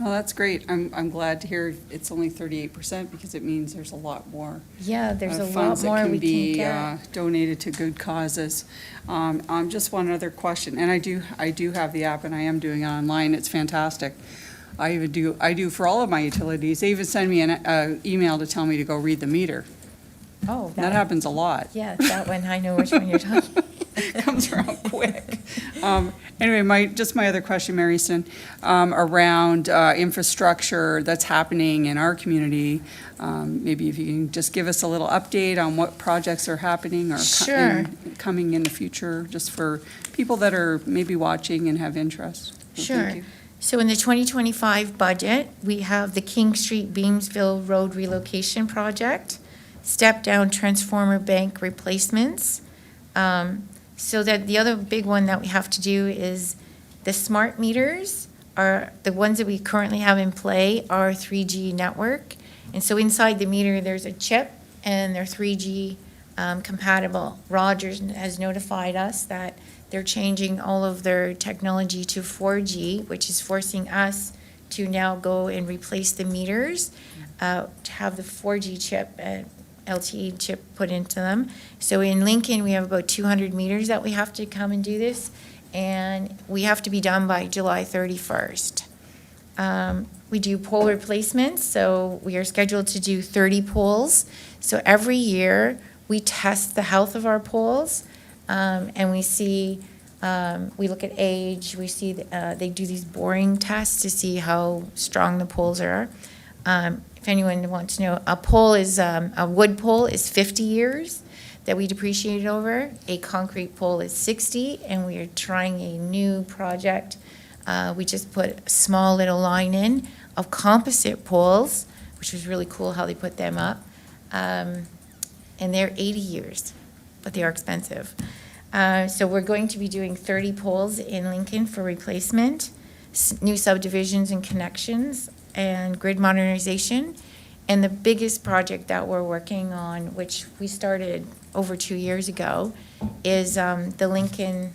Well, that's great. I'm glad to hear it's only 38% because it means there's a lot more. Yeah, there's a lot funds that more can we be can get. donated to good causes. Just one other question, and I do have the app and I am doing it online. It's fantastic. I do for all of my utilities. They even send me an email to tell me to go read the meter. Oh, That happens a lot. Yeah, that one, I know which one you're talking about. Comes around quick. Anyway, my other question, Mary Easton, around infrastructure that's happening in our community. Maybe if you can just give us a little update on what projects are happening or Sure. coming in the future, just for people that are maybe watching and have interest. So Sure. thank you. So in the 2025 budget, we have the King Street Beamsville Road Relocation Project, step-down transformer bank replacements. So that the other big one that we have to do is the smart meters are, the ones that we currently have in play are 3G network. And so inside the meter, there's a chip and they're 3G compatible. Rogers has notified us that they're changing all of their technology to 4G, which is forcing us to now go and replace the meters, to have the 4G chip, LTE chip put into them. So in Lincoln, we have about 200 meters that we have to come and do this, and we have to be done by July 31st. We do pole replacements, so we are scheduled to do 30 poles. So every year, we test the health of our poles, and we see, we look at age, we see, they do these boring tests to see how strong the poles are. If anyone wants to know, a pole is, a wood pole is 50 years that we depreciate over. A concrete pole is 60, and we are trying a new project. We just put a small little line in of composite poles, which was really cool how they put them up. And they're 80 years, but they are expensive. So we're going to be doing 30 poles in Lincoln for replacement, new subdivisions and connections, and grid modernization. And the biggest project that we're working on, which we started over 2 years ago, is the Lincoln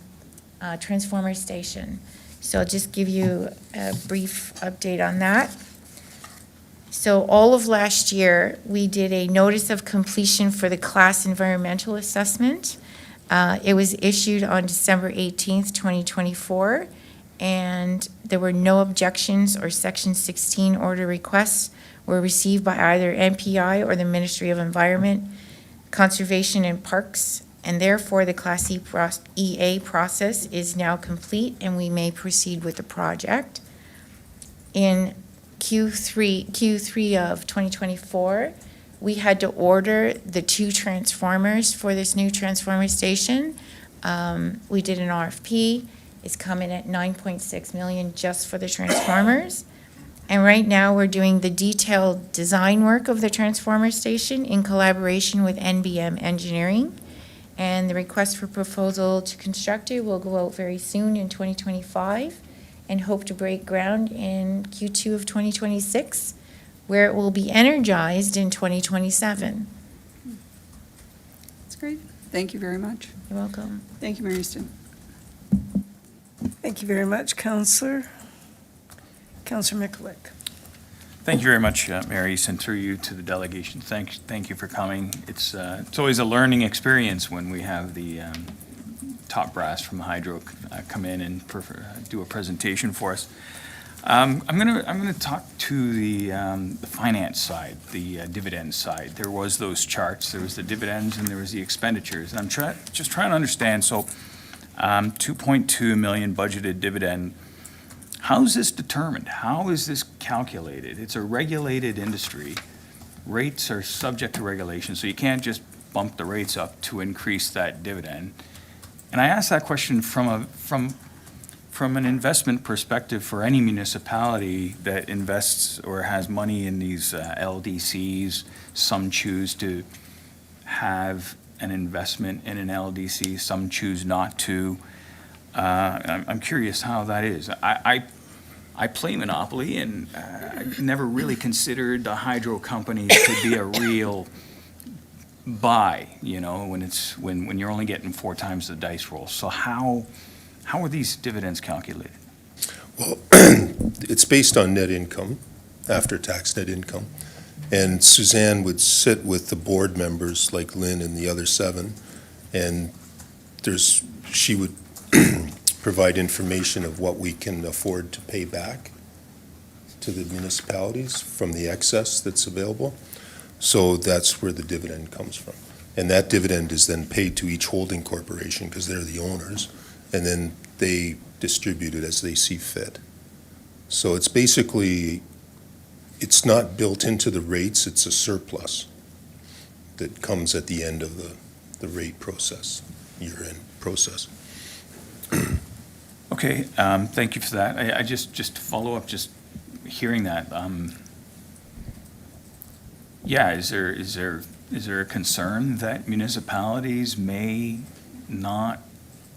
Transformer Station. So I'll just give you a brief update on that. So all of last year, we did a notice of completion for the class environmental assessment. It was issued on December 18th, 2024, and there were no objections or Section 16 order requests were received by either NPI or the Ministry of Environment, Conservation and Parks, and therefore the Class EA process is now complete and we may proceed with the project. In Q3 of 2024, we had to order the 2 transformers for this new transformer station. We did an RFP. It's coming at $9.6 million just for the transformers. And right now, we're doing the detailed design work of the transformer station in collaboration with NBM Engineering. And the request for proposal to construct it will go out very soon in 2025 and hope to break ground in Q2 of 2026, where it will be energized in 2027. That's great. Thank you very much. You're welcome. Thank you, Mary Easton. Thank you very much, Councillor. Councillor Mikulik. Thank you very much, Mary, and through you to the delegation. Thank you for coming. It's always a learning experience when we have the top brass from Hydro come in and do a presentation for us. I'm gonna talk to the finance side, the dividend side. There was those charts. There was the dividends and there was the expenditures. And I'm just trying to understand. So, 2.2 million budgeted dividend. How is this determined? How is this calculated? It's a regulated industry. Rates are subject to regulation, so you can't just bump the rates up to increase that dividend. And I ask that question from an investment perspective for any municipality that invests or has money in these LDCs. Some choose to have an investment in an LDC, some choose not to. I'm curious how that is. I play Monopoly, and I never really considered the hydro companies to be a real buy, when you're only getting 4 times the dice roll. So how are these dividends calculated? Well, it's based on net income, after-tax net income. And Suzanne would sit with the board members like Lynn and the other 7, and she would provide information of what we can afford to pay back to the municipalities from the excess that's available. So that's where the dividend comes from. And that dividend is then paid to each holding corporation because they're the owners, and then they distribute it as they see fit. So it's basically, it's not built into the rates, it's a surplus that comes at the end of the rate process, year-end process. Okay, thank you for that. I just to follow up, just hearing that. Yeah, is there a concern that municipalities may not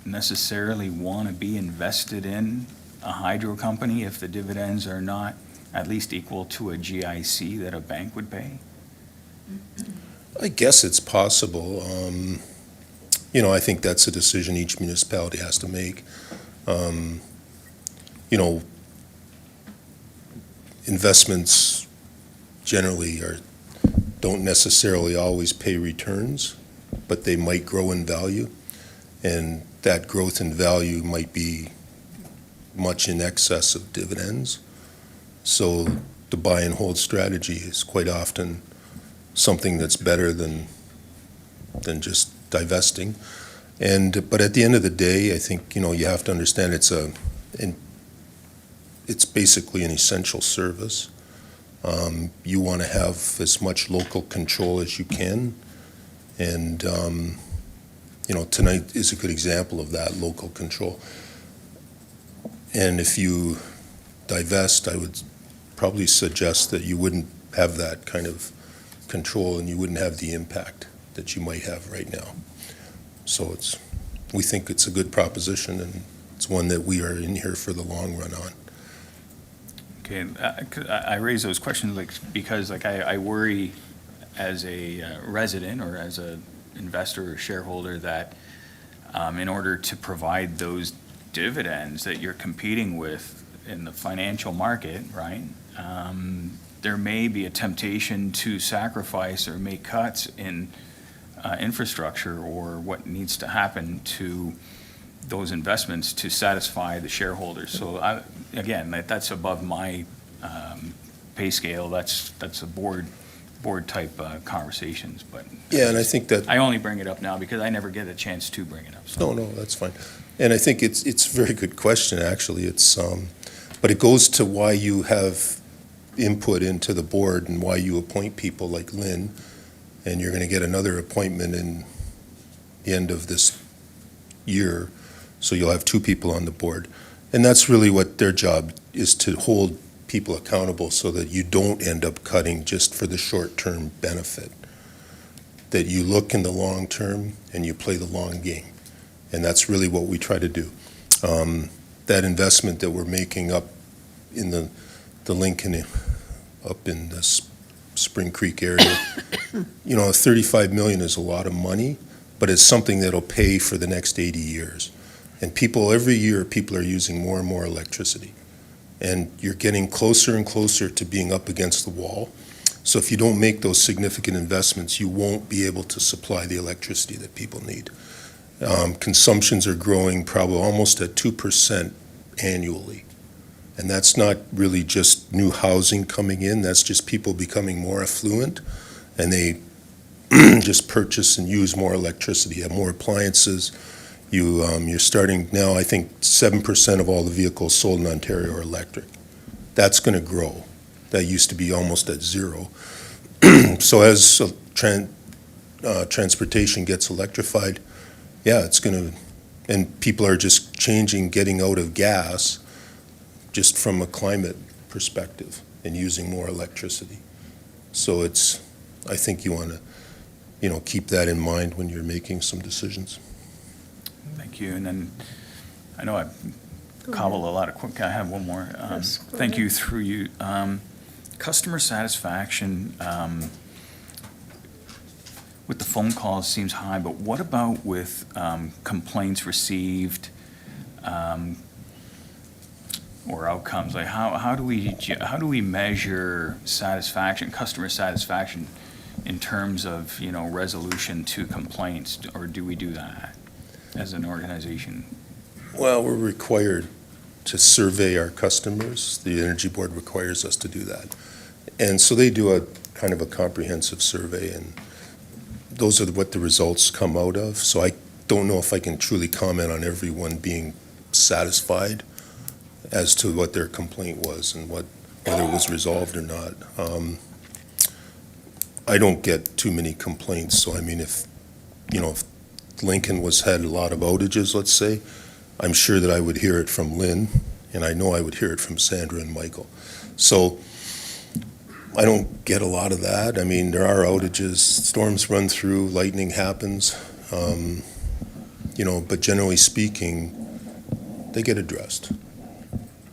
necessarily want to be invested in a hydro company if the dividends are not at least equal to a GIC that a bank would pay? I guess it's possible. I think that's a decision each municipality has to make. Investments generally don't necessarily always pay returns, but they might grow in value, and that growth in value might be much in excess of dividends. So the buy and hold strategy is quite often something that's better than just divesting. But at the end of the day, I think, you have to understand it's basically an essential service. You want to have as much local control as you can. And, tonight is a good example of that, local control. And if you divest, I would probably suggest that you wouldn't have that kind of control and you wouldn't have the impact that you might have right now. So we think it's a good proposition, and it's one that we are in here for the long run on. Okay, I raise those questions because I worry as a resident or as a investor or shareholder that in order to provide those dividends that you're competing with in the financial market, right? There may be a temptation to sacrifice or make cuts in infrastructure or what needs to happen to those investments to satisfy the shareholders. So again, that's above my pay scale. That's a board type conversations. But yeah, and I think that I only bring it up now because I never get a chance to bring it up. So. No, that's fine. And I think it's a very good question, actually. But it goes to why you have input into the board and why you appoint people like Lynn, and you're going to get another appointment in the end of this year, so you'll have 2 people on the board. And that's really what their job is, to hold people accountable so that you don't end up cutting just for the short-term benefit, that you look in the long term and you play the long game. And that's really what we try to do. That investment that we're making up in the Lincoln, up in the Spring Creek area, $35 million is a lot of money, but it's something that'll pay for the next 80 years. And every year, people are using more and more electricity. and you're getting closer and closer to being up against the wall. So if you don't make those significant investments, you won't be able to supply the electricity that people need. Consumptions are growing probably almost at 2% annually. And that's not really just new housing coming in, that's just people becoming more affluent, and they just purchase and use more electricity, you have more appliances. You're starting now, I think 7% of all the vehicles sold in Ontario are electric. That's going to grow. That used to be almost at zero. So as transportation gets electrified, yeah, it's going to, and people are just changing, getting out of gas just from a climate perspective and using more electricity. So it's, I think you want to, keep that in mind when you're making some decisions. Thank you. And then, I know I've cobbled a lot of quick, I have one more. Yes, go Thank ahead. you through you. Customer satisfaction with the phone calls seems high, but what about with complaints received or outcomes? Like how do we measure satisfaction, customer satisfaction in terms of, resolution to complaints, or do we do that as an organization? Well, we're required to survey our customers. The Energy Board requires us to do that. And so they do a kind of a comprehensive survey, and those are what the results come out of. So I don't know if I can truly comment on everyone being satisfied as to what their complaint was and whether it was resolved or not. I don't get too many complaints, so I mean, if Lincoln had a lot of outages, let's say, I'm sure that I would hear it from Lynn, and I know I would hear it from Sandra and Michael. So I don't get a lot of that. I mean, there are outages, storms run through, lightning happens, but generally speaking, they get addressed.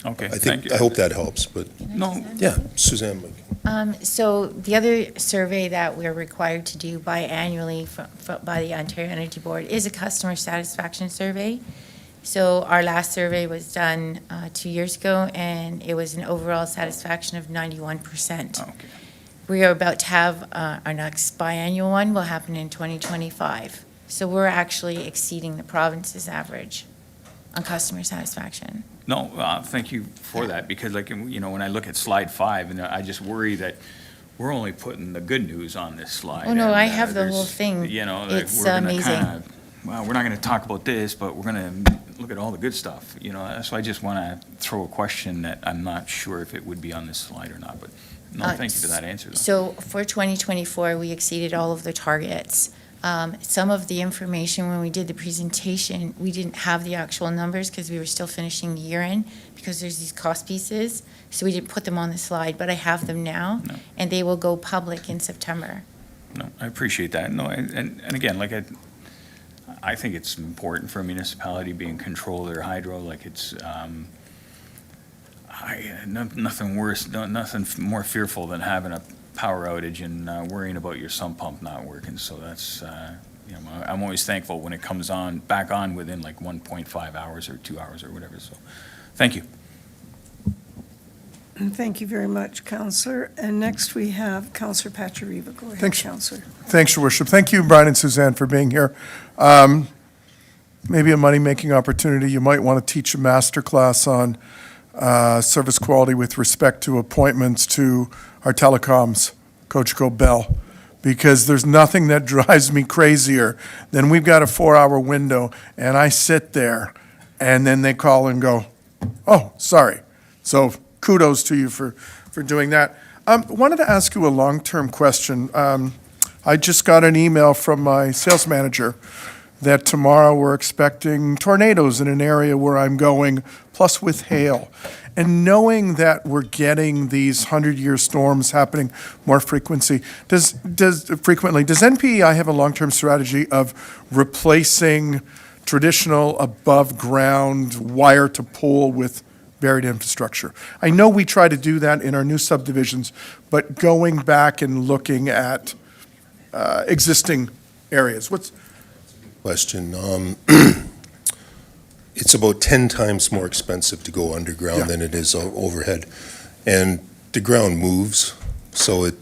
Okay, thank you. I hope that helps, but. No. Yeah, Suzanne. So the other survey that we're required to do biannually by the Ontario Energy Board is a customer satisfaction survey. So our last survey was done 2 years ago, and it was an overall satisfaction of 91%. Okay. We are about to have our next biannual one will happen in 2025. So we're actually exceeding the province's average on customer satisfaction. No, thank you for that, because when I look at slide 5, and I just worry that we're only putting the good news on this slide. Oh, no, and, I have the whole there's, thing. It's It's amazing. Well, we're not going to talk about this, but we're going to look at all the good stuff. So I just want to throw a question that I'm not sure if it would be on this slide or not, but no, thank you for that answer, though. So for 2024, we exceeded all of the targets. Some of the information, when we did the presentation, we didn't have the actual numbers because we were still finishing the year in, because there's these cost pieces, so we didn't put them on the slide, but I have them now, and they will go public in September. No, I appreciate that. No, and again, I think it's important for a municipality to be in control of their hydro. Nothing worse, nothing more fearful than having a power outage and worrying about your sump pump not working. So that's, I'm always thankful when it comes back on within 1.5 hours or 2 hours or whatever. So, thank you. Thank you very much, Councillor. And next we have Councillor Pachariva. Go ahead, Thanks. Councillor. Thanks, Your Worship. Thank you, Brian and Suzanne, for being here. Maybe a money-making opportunity. You might want to teach a master class on service quality with respect to appointments to our telecoms, Cogeco Bell, because there's nothing that drives me crazier than we've got a 4-hour window, and I sit there, and then they call and go, oh, sorry. So kudos to you for doing that. Wanted to ask you a long-term question. I just got an email from my sales manager that tomorrow we're expecting tornadoes in an area where I'm going, plus with hail. And knowing that we're getting these 100-year storms happening more frequently, does NPEI have a long-term strategy of replacing traditional above-ground wire-to-pole with buried infrastructure? I know we try to do that in our new subdivisions, but going back and looking at existing areas, Question. It's it's about 10 times more expensive to go underground Yeah. than it is overhead. And the ground moves, so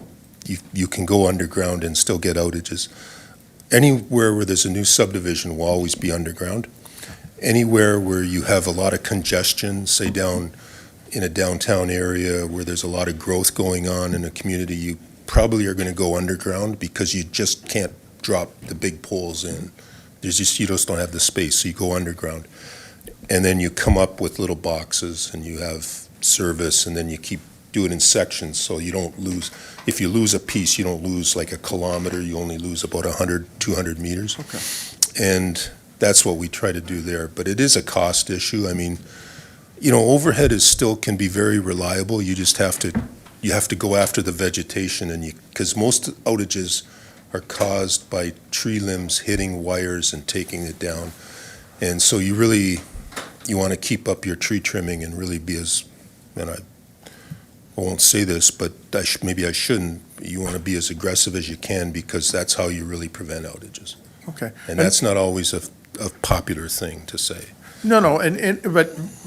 you can go underground and still get outages. Anywhere where there's a new subdivision will always be underground. Anywhere where you have a lot of congestion, say down in a downtown area where there's a lot of growth going on in a community, you probably are going to go underground because you just can't drop the big poles in. You just don't have the space, so you go underground. And then you come up with little boxes and you have service, and then you keep do it in sections so you don't lose. If you lose a piece, you don't lose like a kilometer, you only lose about 100, 200 meters. Okay. And that's what we try to do there. But it is a cost issue. I mean, overhead is still can be very reliable. You just have to go after the vegetation, and because most outages are caused by tree limbs hitting wires and taking it down. And so you want to keep up your tree trimming and really be I won't say this, but maybe I shouldn't. You want to be as aggressive as you can because that's how you really prevent outages. Okay. And that's not always a popular thing to say. No,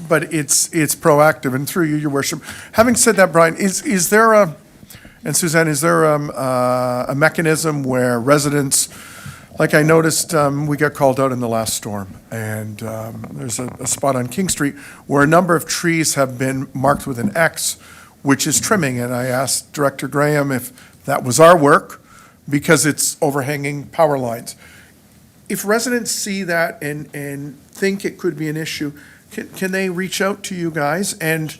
but it's proactive, and through you, Your Worship. Having said that, Brian, is there and Suzanne, is there a mechanism where residents, like I noticed, we got called out in the last storm, and there's a spot on King Street where a number of trees have been marked with an X, which is trimming, and I asked Director Graham if that was our work, because it's overhanging power lines. If residents see that and think it could be an issue, can they reach out to you guys? And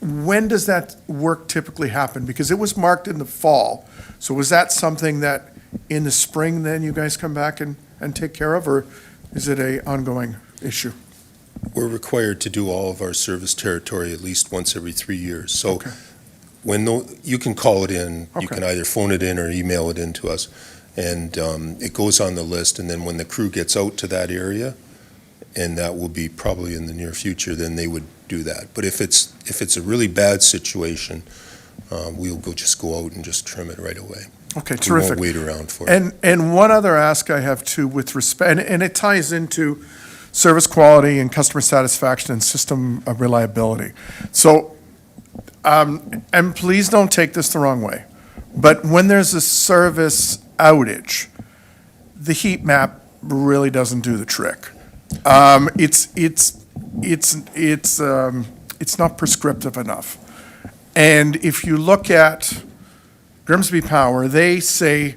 when does that work typically happen? Because it was marked in the fall. So was that something that in the spring then you guys come back and take care of, or is it a ongoing issue? We're required to do all of our service territory at least once every 3 years. So you can call it in, you can either phone it in or email it in to us. And it goes on the list, and then when the crew gets out to that area, and that will be probably in the near future, then they would do that. But if it's a really bad situation, we'll just go out and just trim it right away. Okay, terrific. We won't wait around for it. And one other ask I have too with respect, and it ties into service quality and customer satisfaction and system reliability. So, and please don't take this the wrong way, but when there's a service outage, the heat map really doesn't do the trick. It's not prescriptive enough. And if you look at Grimsby Power, they say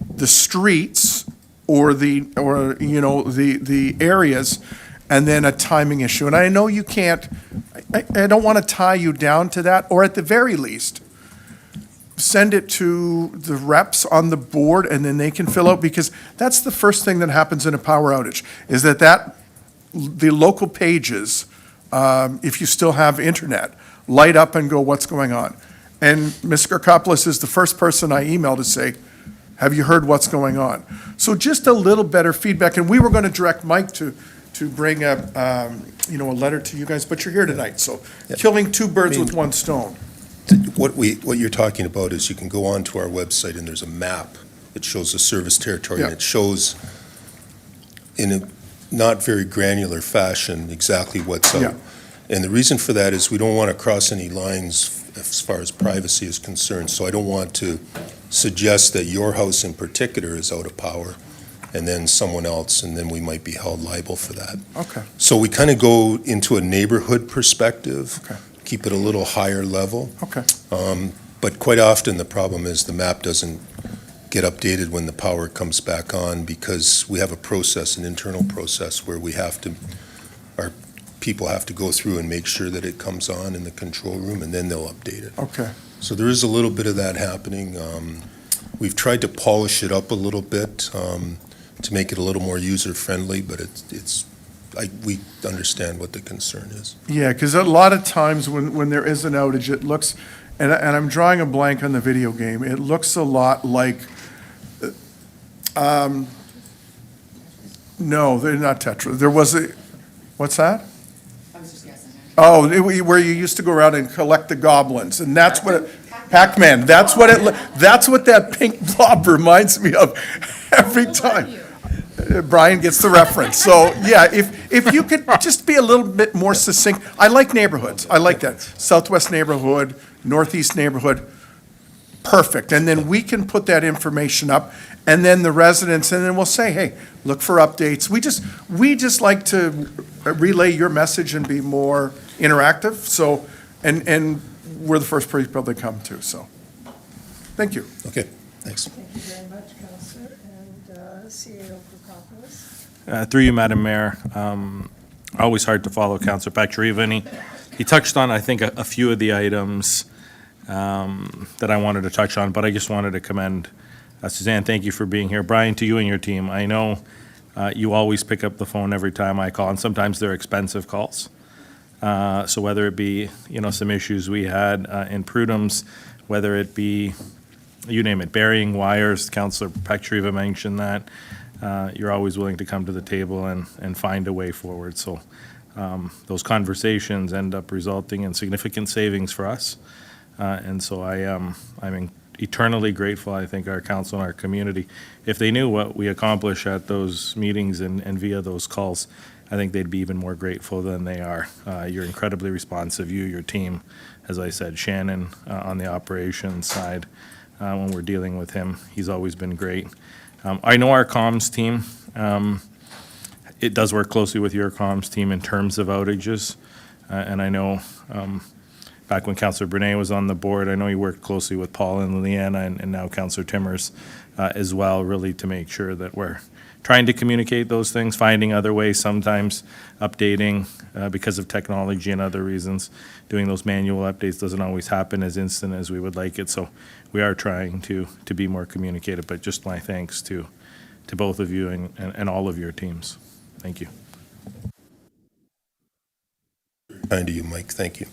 the streets or the areas, and then a timing issue. And I know you can't, I don't want to tie you down to that, or at the very least, send it to the reps on the board, and then they can fill out, because that's the first thing that happens in a power outage, is that the local pages, if you still have internet, light up and go, what's going on? And Ms. Garkopoulos is the first person I emailed to say, have you heard what's going on? So just a little better feedback, and we were going to direct Mike to bring a letter to you guys, but you're here tonight, so killing two birds with one stone. What you're talking about is you can go onto our website, and there's a map that shows the service territory, and it shows in a not very granular fashion exactly what's out. And the reason for that is we don't want to cross any lines as far as privacy is concerned. So I don't want to suggest that your house in particular is out of power and then someone else, and then we might be held liable for that. Okay. So we kind of go into a neighborhood perspective, keep it a little higher level. Okay. But quite often the problem is the map doesn't get updated when the power comes back on, because we have a process, an internal process, where our people have to go through and make sure that it comes on in the control room, and then they'll update it. Okay. So there is a little bit of that happening. We've tried to polish it up a little bit to make it a little more user-friendly, but we understand what the concern is. Yeah, because a lot of times when there is an outage, it looks, and I'm drawing a blank on the video game, it looks a lot like, no, they're not Tetra. There was what's that? I was just guessing. Oh, where you used to go around and collect the goblins, and that's what Pac-Man. That's what that pink blob reminds me of every time. Brian gets the reference. So yeah, if if you could just be a little bit more succinct. I like neighborhoods. I like that. Southwest neighborhood, Northeast neighborhood, perfect. And then we can put that information up, and then the residents, and then we'll say, hey, look for updates. We just like to relay your message and be more interactive, so, and we're the first people they come to, so. Thank you. Okay, thanks. Thank you very much, Councillor. And CAO Koukopoulos. Through you, Madam Mayor, always hard to follow Councillor Pachariva, and he touched on, I think, a few of the items that I wanted to touch on, but I just wanted to commend Suzanne. Thank you for being here. Brian, to you and your team, I know you always pick up the phone every time I call, and sometimes they're expensive calls. So whether it be, some issues we had in Prudhome's, whether it be, you name it, burying wires, Councillor Pachariva mentioned that, you're always willing to come to the table and find a way forward. So those conversations end up resulting in significant savings for us. And so I'm eternally grateful. I think our council and our community, if they knew what we accomplish at those meetings and via those calls, I think they'd be even more grateful than they are. You're incredibly responsive, your team, as I said, Shannon on the operations side, when we're dealing with him, he's always been great. I know our comms team, it does work closely with your comms team in terms of outages, and I know back when Councillor Brunet was on the board, I know he worked closely with Paul and Leanna and now Councillor Timmers as well, really to make sure that we're trying to communicate those things, finding other ways, sometimes updating because of technology and other reasons. Doing those manual updates doesn't always happen as instant as we would like it, so we are trying to be more communicative, but just my thanks to both of you and all of your teams. Thank you. Kind to you, Mike. Thank you.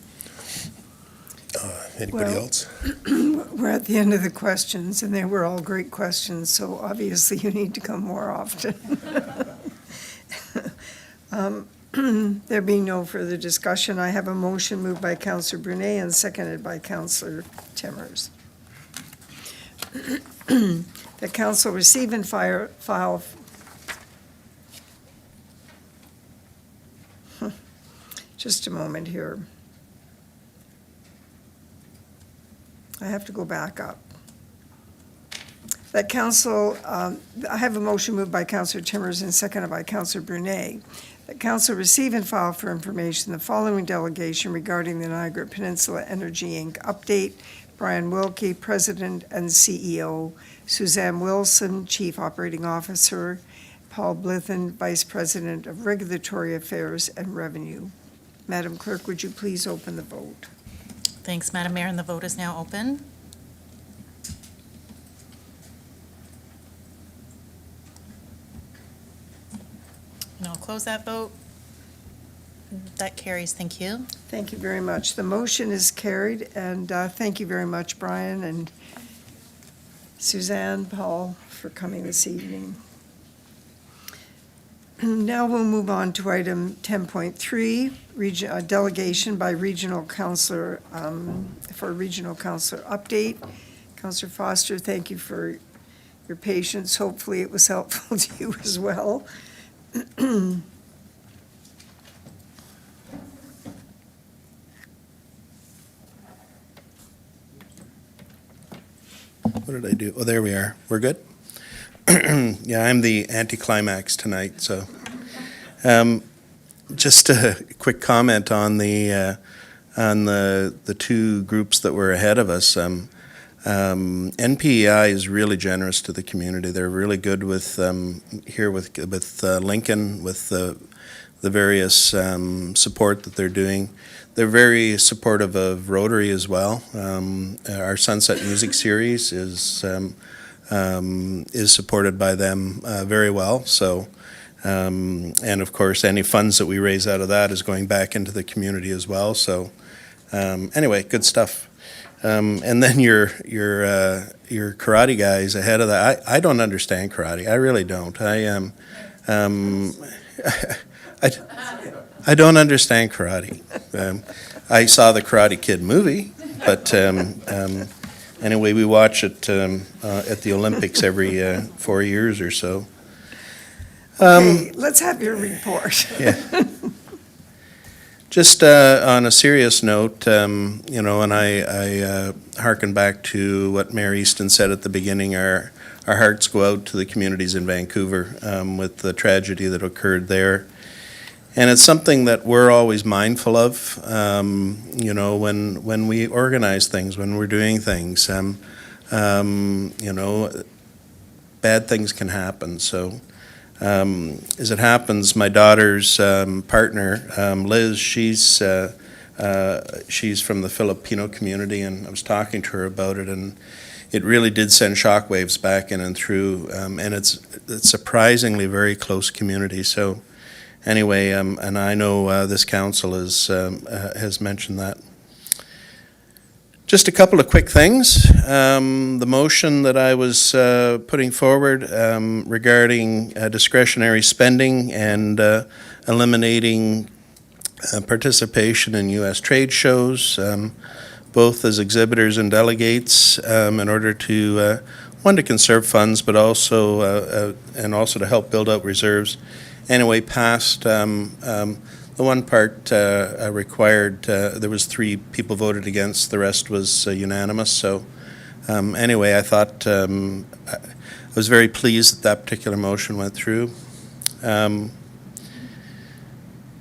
Anybody else? We're at the end of the questions, and they were all great questions, so obviously you need to come more often. There being no further discussion, I have a motion moved by Councillor Brunet and seconded by Councillor Timmers. The council receive and file. Just a moment here. I have to go back up. That council, I have a motion moved by Councillor Timmers and seconded by Councillor Brunet. That council receive and file for information the following delegation regarding the Niagara Peninsula Energy Inc. update. Brian Wilkie, President and CEO. Suzanne Wilson, Chief Operating Officer. Paul Blithen, Vice President of Regulatory Affairs and Revenue. Madam Clerk, would you please open the vote? Thanks, Madam Mayor, and the vote is now open. And I'll close that vote. That carries. Thank you. Thank you very much. The motion is carried, and thank you very much, Brian and Suzanne, Paul, for coming this evening. Now we'll move on to item 10.3, delegation by regional councillor, for regional councillor update. Councillor Foster, thank you for your patience. Hopefully it was helpful to you as well. What did I do? Oh, there we are. We're good? Yeah, I'm the anticlimax tonight, so. Just a quick comment on the two groups that were ahead of us. NPEI is really generous to the community. They're really good with here with Lincoln, with the various support that they're doing. They're very supportive of Rotary as well. Our Sunset Music Series is supported by them very well. So, and of course, any funds that we raise out of that is going back into the community as well. So, anyway, good stuff. And then your karate guys ahead of that. I don't understand karate. I really don't. I don't understand karate. I saw the Karate Kid movie, but anyway, we watch it at the Olympics every 4 years or so. Okay, let's have your report. Yeah. Just on a serious note, you know, and I hearken back to what Mayor Easton said at the beginning, our hearts go out to the communities in Vancouver with the tragedy that occurred there. And it's something that we're always mindful of, you know, when we organize things, when we're doing things. You know, bad things can happen. So as it happens, my daughter's partner, Liz, she's from the Filipino community, and I was talking to her about it, and it really did send shockwaves back in and through, and it's surprisingly very close community. So anyway, and I know this council has mentioned that. Just a couple of quick things. The motion that I was putting forward regarding discretionary spending and eliminating participation in U.S. trade shows, both as exhibitors and delegates, in order to, one, to conserve funds, but also, and also to help build out reserves. Anyway, passed. The one part required, there was 3 people voted against, the rest was unanimous. So anyway, I thought, I was very pleased that that particular motion went through.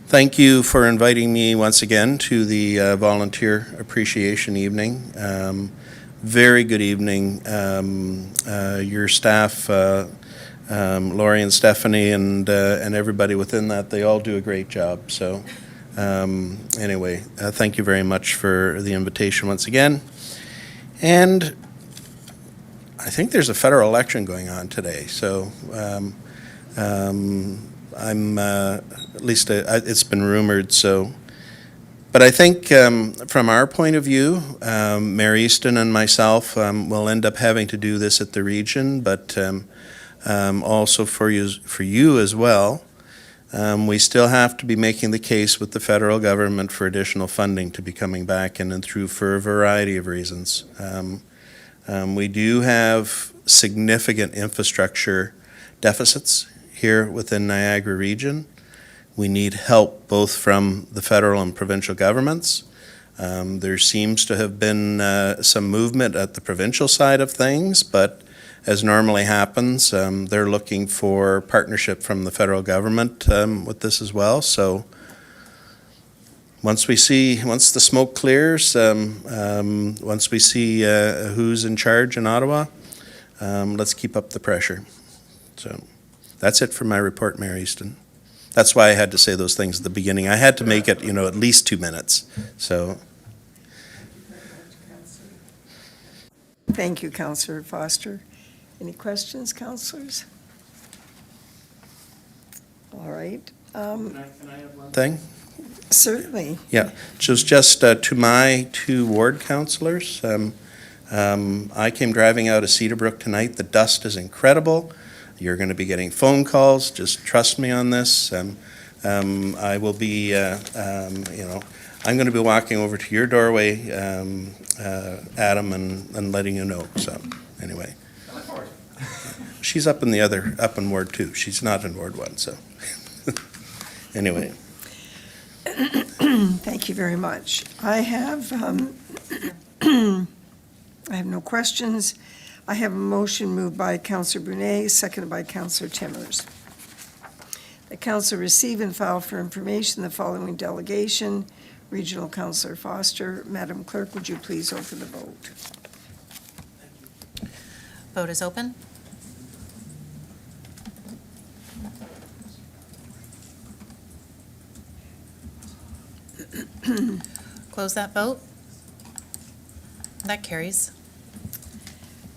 Thank you for inviting me once again to the Volunteer Appreciation Evening. Very good evening. Your staff, Lori and Stephanie and everybody within that, they all do a great job. So anyway, thank you very much for the invitation once again. And I think there's a federal election going on today. So I'm, at least it's been rumored. So, but I think from our point of view, Mayor Easton and myself will end up having to do this at the region, but also for you as well, we still have to be making the case with the federal government for additional funding to be coming back in and through for a variety of reasons. We do have significant infrastructure deficits here within Niagara region. We need help both from the federal and provincial governments. There seems to have been some movement at the provincial side of things, but as normally happens, they're looking for partnership from the federal government with this as well. So once the smoke clears, once we see who's in charge in Ottawa, let's keep up the pressure. So that's it for my report, Mayor Easton. That's why I had to say those things at the beginning. I had to make it, you know, at least 2 minutes. So. Thank you, Councillor Foster. Any questions, councillors? All right. Can I have one thing? Certainly. Yeah, just to my 2 ward councillors. I came driving out of Cedarbrook tonight. The dust is incredible. You're going to be getting phone calls. Just trust me on this. I will be, you know, I'm going to be walking over to your doorway, Adam, and letting you know. So anyway. She's up in Ward 2. She's not in Ward 1, so. Anyway. Thank you very much. I have no questions. I have a motion moved by Councillor Brunet, seconded by Councillor Timmers. The council receive and file for information the following delegation. Regional Councillor Foster. Madam Clerk, would you please open the vote? Vote is open. Close that vote. That carries.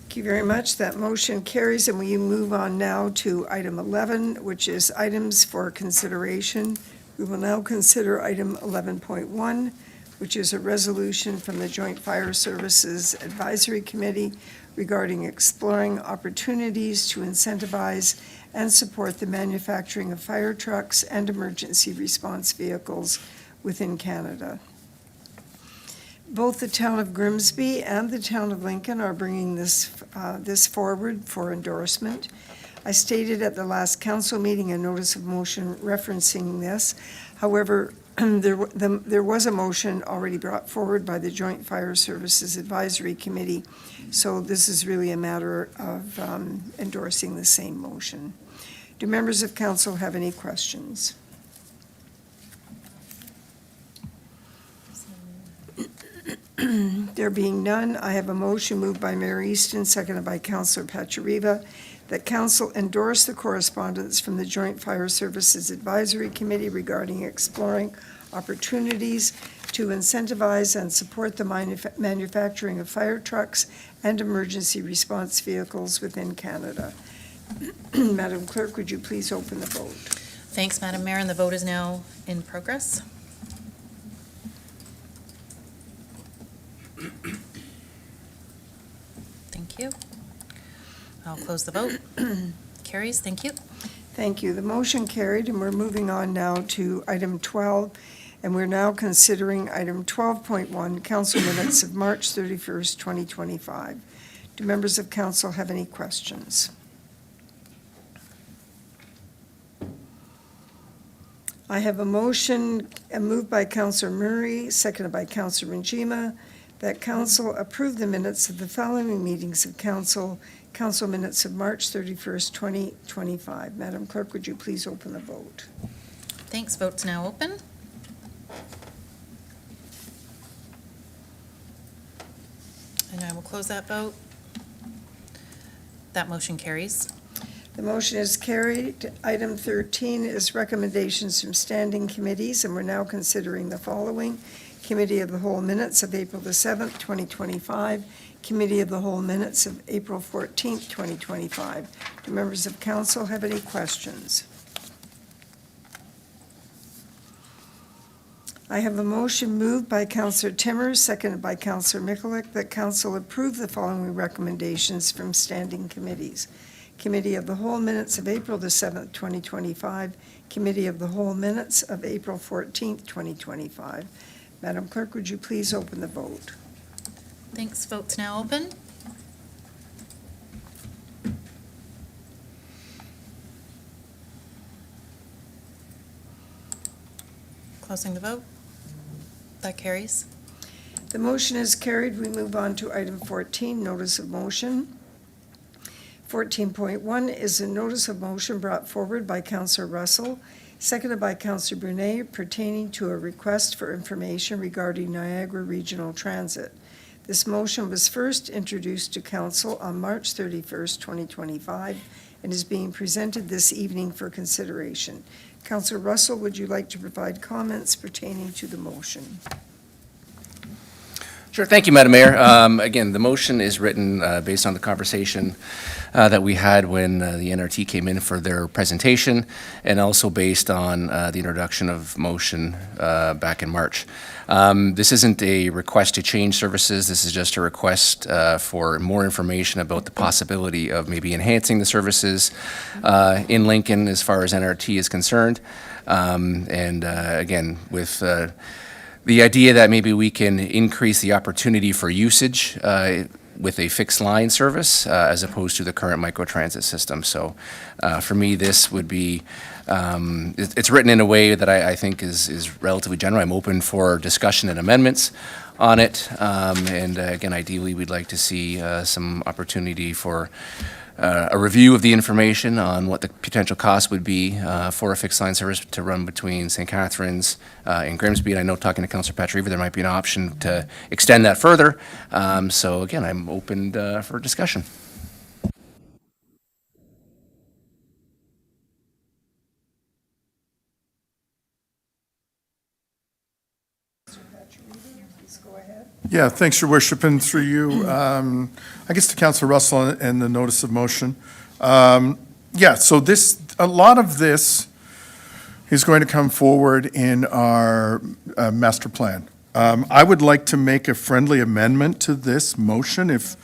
Thank you very much. That motion carries, and we move on now to item 11, which is items for consideration. We will now consider item 11.1, which is a resolution from the Joint Fire Services Advisory Committee regarding exploring opportunities to incentivize and support the manufacturing of fire trucks and emergency response vehicles within Canada. Both the town of Grimsby and the town of Lincoln are bringing this forward for endorsement. I stated at the last council meeting a notice of motion referencing this. However, there was a motion already brought forward by the Joint Fire Services Advisory Committee, so this is really a matter of endorsing the same motion. Do members of council have any questions? There being none, I have a motion moved by Mayor Easton, seconded by Councillor Pachariva, that council endorse the correspondence from the Joint Fire Services Advisory Committee regarding exploring opportunities to incentivize and support the manufacturing of fire trucks and emergency response vehicles within Canada. Madam Clerk, would you please open the vote? Thanks, Madam Mayor, and the vote is now in progress. Thank you. I'll close the vote. Carries, thank you. Thank you. The motion carried, and we're moving on now to item 12, and we're now considering item 12.1, council minutes of March 31st, 2025. Do members of council have any questions? I have a motion moved by Councillor Murray, seconded by Councillor Njima, that council approve the minutes of the following meetings of council minutes of March 31st, 2025. Madam Clerk, would you please open the vote? Thanks, vote's now open. And I will close that vote. That motion carries. The motion is carried. Item 13 is recommendations from standing committees, and we're now considering the following. Committee of the Whole minutes of April the 7th, 2025. Committee of the Whole minutes of April 14th, 2025. Do members of council have any questions? I have a motion moved by Councillor Timmers, seconded by Councillor Mikulik, that council approve the following recommendations from standing committees. Committee of the Whole minutes of April the 7th, 2025. Committee of the Whole minutes of April 14th, 2025. Madam Clerk, would you please open the vote? Thanks, vote's now open. Closing the vote. That carries. The motion is carried. We move on to item 14, notice of motion. 14.1 is a notice of motion brought forward by Councillor Russell, seconded by Councillor Brunet, pertaining to a request for information regarding Niagara Regional Transit. This motion was first introduced to council on March 31st, 2025, and is being presented this evening for consideration. Councillor Russell, would you like to provide comments pertaining to the motion? Sure, thank you, Madam Mayor. Again, the motion is written based on the conversation that we had when the NRT came in for their presentation, and also based on the introduction of motion back in March. This isn't a request to change services. This is just a request for more information about the possibility of maybe enhancing the services in Lincoln as far as NRT is concerned. Again, with the idea that maybe we can increase the opportunity for usage with a fixed line service as opposed to the current microtransit system. So for me, this would be, it's written in a way that I think is relatively general. I'm open for discussion and amendments on it. Again, ideally, we'd like to see some opportunity for a review of the information on what the potential cost would be for a fixed line service to run between St. Catharines and Grimsby. And I know, talking to Councillor Pachariva, there might be an option to extend that further. So again, I'm open for discussion. Yeah, thanks, Your Worship, and through you, I guess to Councillor Russell and the notice of motion. Yeah, so a lot of this is going to come forward in our master plan. I would like to make a friendly amendment to this motion if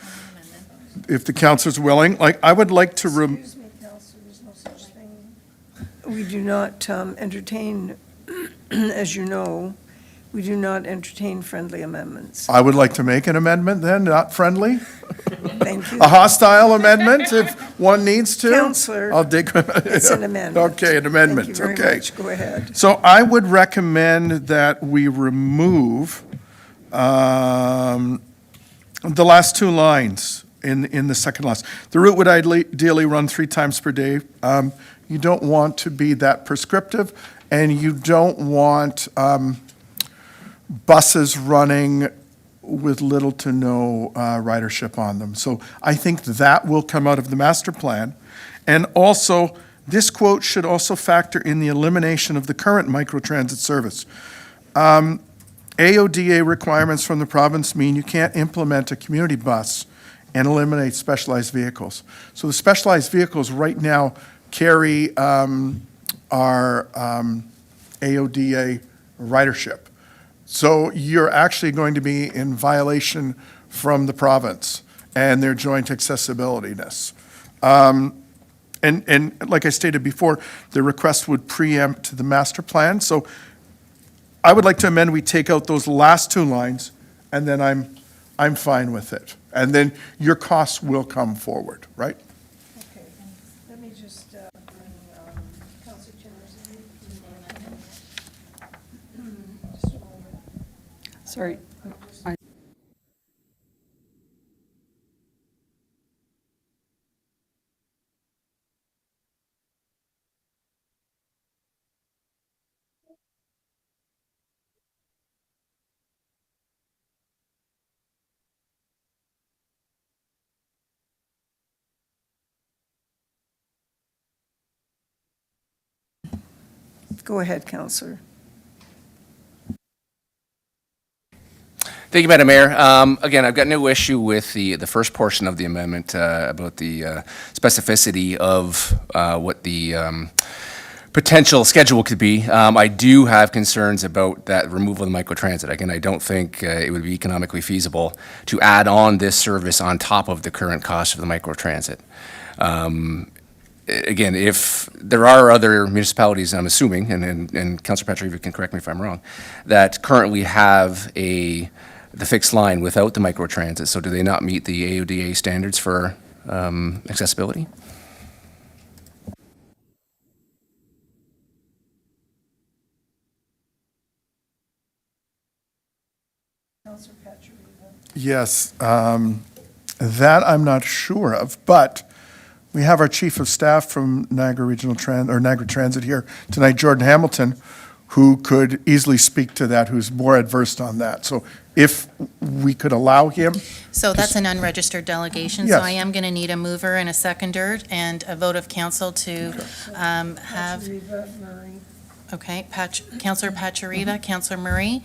the councilor's willing. Like, I would like to. Excuse me, Councillor, there's no such thing. We do not entertain, as you know, We do not entertain friendly amendments. I would like to make an amendment then, not friendly. Thank you. A hostile amendment if one needs to. Counselor, I'll dig. it's an amendment. Okay, an amendment, Thank you very okay. much. Go ahead. So I would recommend that we remove the last two lines in the second last. The route would ideally run 3 times per day. You don't want to be that prescriptive, and you don't want buses running with little to no ridership on them. So I think that will come out of the master plan. And also, this quote should also factor in the elimination of the current microtransit service. AODA requirements from the province mean you can't implement a community bus and eliminate specialized vehicles. So the specialized vehicles right now carry our AODA ridership. So you're actually going to be in violation from the province and their joint accessibility-ness. And like I stated before, the request would preempt the master plan. So I would like to amend, we take out those last 2 lines, and then I'm fine with it. And then your costs will come forward, right? Okay, let me just bring Councilor Chambers in to the amendment. Just a moment. Sorry. Go ahead, Councilor. Thank you, Madam Mayor. Again, I've got no issue with the first portion of the amendment about the specificity of what the potential schedule could be. I do have concerns about that removal of the microtransit. Again, I don't think it would be economically feasible to add on this service on top of the current cost of the microtransit. Again, if there are other municipalities, I'm assuming, and Councilor Patrieva can correct me if I'm wrong, that currently have the fixed line without the microtransit, so do they not meet the AODA standards for accessibility? Councilor Patrieva. Yes, that I'm not sure of, but we have our Chief of Staff from Niagara Niagara Transit here tonight, Jordan Hamilton, who could easily speak to that, who's more adversed on that. So if we could allow him. So that's an unregistered delegation, Yes. so I am going to need a mover and a seconder and a vote of council to have, Patrieva, Murray. okay, Councilor Patrieva, Councilor Murray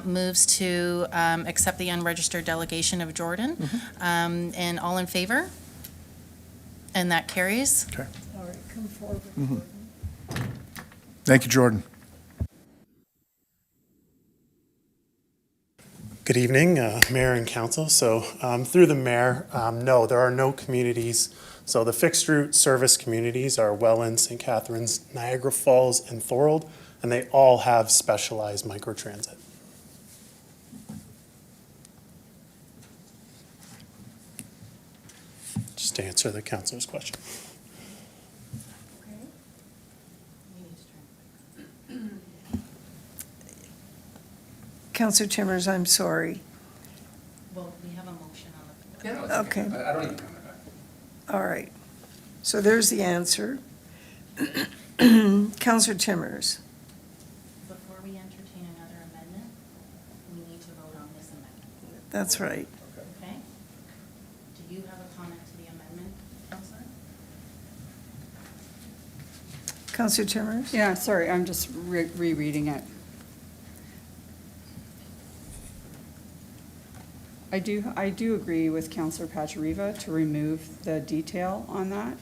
moves to accept the unregistered delegation of Jordan. And all in favor? And that carries. Okay. All right, come forward, Jordan. Thank you, Jordan. Good evening, Mayor and Council. So through the Mayor, no, there are no communities. So the fixed route service communities are Welland, St. Catharines, Niagara Falls, and Thorold, and they all have specialized microtransit. Just to answer the councilor's question. Councilor Chambers, I'm sorry. Well, we have a motion on the. Okay. I don't even. All right. So there's the answer. Councilor Chambers. Before we entertain another amendment, we need to vote on this amendment. That's right. Okay? Do you have a comment to the amendment, Councilor? Councilor Chambers? Yeah, sorry, I'm just rereading it. I do agree with Councillor Patrieva to remove the detail on that.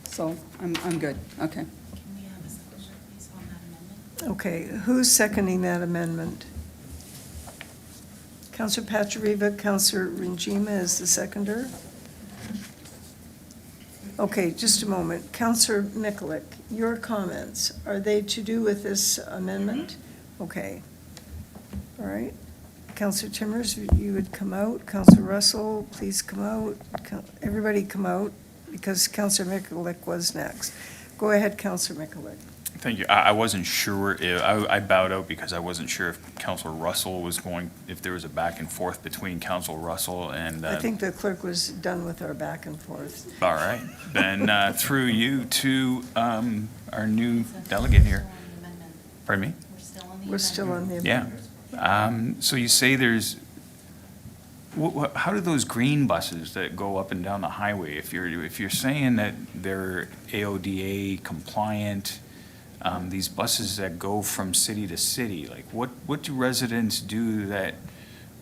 So I'm good, okay. Can we have a seconder, please, on that amendment? Okay, who's seconding that amendment? Councilor Patrieva, Councilor Ringima is the seconder? Okay, just a moment. Councilor Mikulik, your comments, are they to do with this amendment? Okay. All right. Counselor Timmers, you would come out. Counselor Russell, please come out. Everybody come out, because Counselor Mikulik was next. Go ahead, Counselor Mikulik. Thank you. I wasn't sure if, I bowed out because I wasn't sure if Councilor Russell was going, if there was a back and forth between Councilor Russell and. I think the clerk was done with our back and forth. All right. Then through you to our new delegate here. Pardon me? We're still on the Yeah. amendment. So you say there's, how do those green buses that go up and down the highway, if you're saying that they're AODA compliant, these buses that go from city to city, like what do residents do that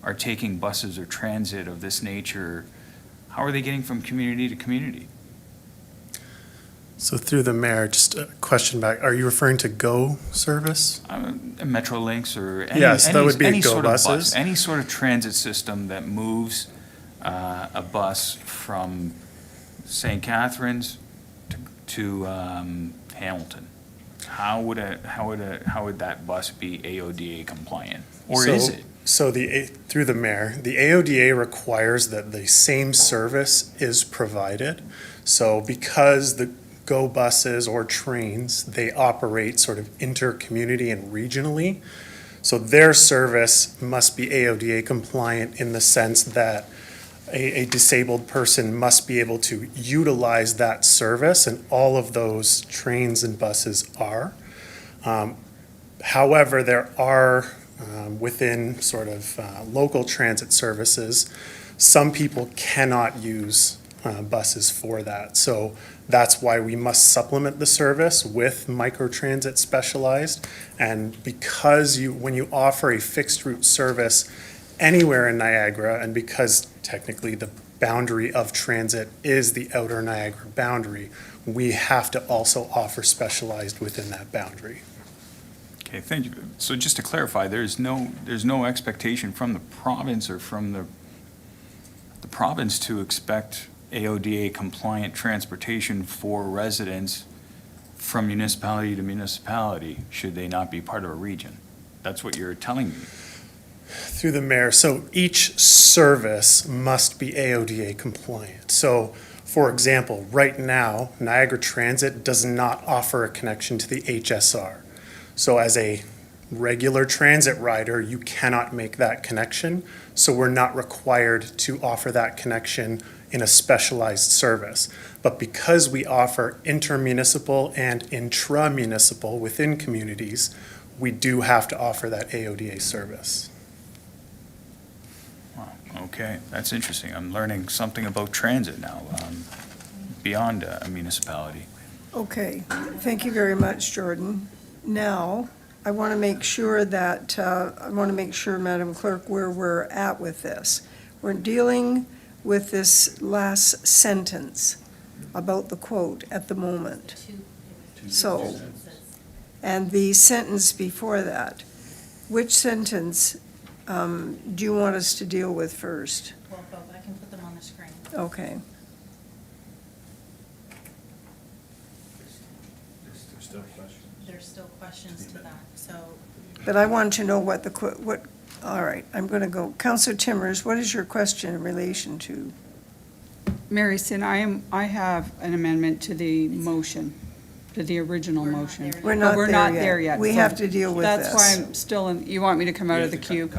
are taking buses or transit of this nature? How are they getting from community to community? So through the mayor, just a question back, are you referring to GO service? Metrolinx or any, Yes, that would be any GO sort of buses. bus, any sort of transit system that moves a bus from St. Catharines to Hamilton. How would that bus be AODA compliant, or So- is it? So through the mayor, the AODA requires that the same service is provided. So because the GO buses or trains, they operate sort of inter-community and regionally. So their service must be AODA compliant in the sense that a disabled person must be able to utilize that service, and all of those trains and buses are. However, there are, within sort of local transit services, some people cannot use buses for that. So that's why we must supplement the service with microtransit specialized. And because when you offer a fixed route service anywhere in Niagara, and because technically the boundary of transit is the outer Niagara boundary, we have to also offer specialized within that boundary. Okay, thank you. So just to clarify, there's no expectation from the province or from the province to expect AODA compliant transportation for residents from municipality to municipality, should they not be part of a region. That's what you're telling me. Through the mayor, so each service must be AODA compliant. So, for example, right now, Niagara Transit does not offer a connection to the HSR. So as a regular transit rider, you cannot make that connection. So we're not required to offer that connection in a specialized service. But because we offer intermunicipal and intramunicipal within communities, we do have to offer that AODA service. Wow, okay, that's interesting. I'm learning something about transit now, beyond a municipality. Okay, thank you very much, Jordan. Now, I want to make sure that, Madam Clerk, where we're at with this. We're dealing with this last sentence about the quote at the moment. So, and the sentence before that, which sentence do you want us to deal with first? Well, both, I can put them on the screen. Okay. There's still questions to that, so. But I want to know what, all right, I'm going to go. Counselor Timmers, what is your question in relation to? Mary Sin, I have an amendment to the motion, to the original motion. We're But not we're there not yet. there yet. We so have to deal with That's why this. I'm still in, you want me to come out of the queue?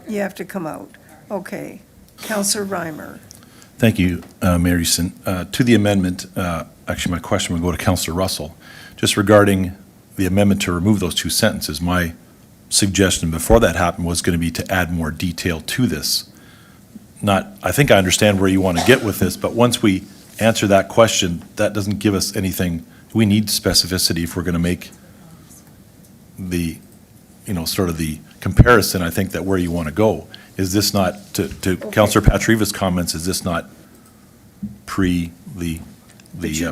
You have to come out. Okay. Counselor Reimer. Thank you, Mary Sin. To the amendment, actually, my question would go to Councillor Russell. Just regarding the amendment to remove those two sentences, my suggestion before that happened was going to be to add more detail to this. I think I understand where you want to get with this, but once we answer that question, that doesn't give us anything. We need specificity if we're going to make the, sort of the comparison, I think, that where you want to go. Is this not, to Councillor Patriva's comments, is this not pre the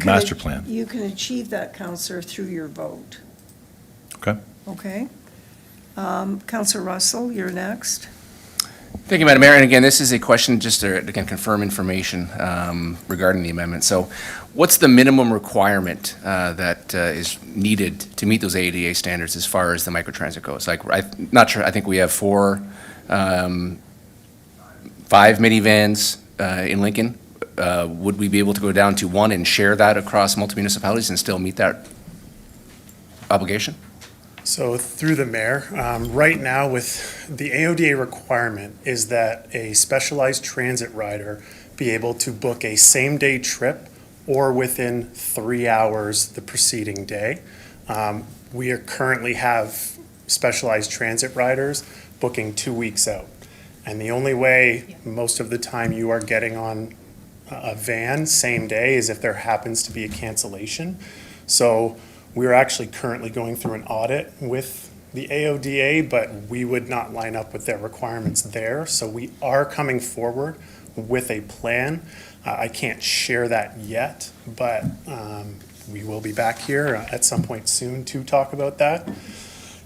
master plan? You can achieve that, Counselor, through your vote. Okay. Okay? Counselor Russell, you're next. Thank you, Madam Mayor. And again, this is a question just to, again, confirm information regarding the amendment. So what's the minimum requirement that is needed to meet those ADA standards as far as the microtransit goes? Like, I'm not sure, I think we have 5 minivans in Lincoln. Would we be able to go down to 1 and share that across multiple municipalities and still meet that obligation? So through the mayor, right now with the AODA requirement is that a specialized transit rider be able to book a same-day trip or within 3 hours the preceding day. We currently have specialized transit riders booking 2 weeks out. And the only way most of the time you are getting on a van same day is if there happens to be a cancellation. So we're actually currently going through an audit with the AODA, but we would not line up with their requirements there. So we are coming forward with a plan. I can't share that yet, but we will be back here at some point soon to talk about that.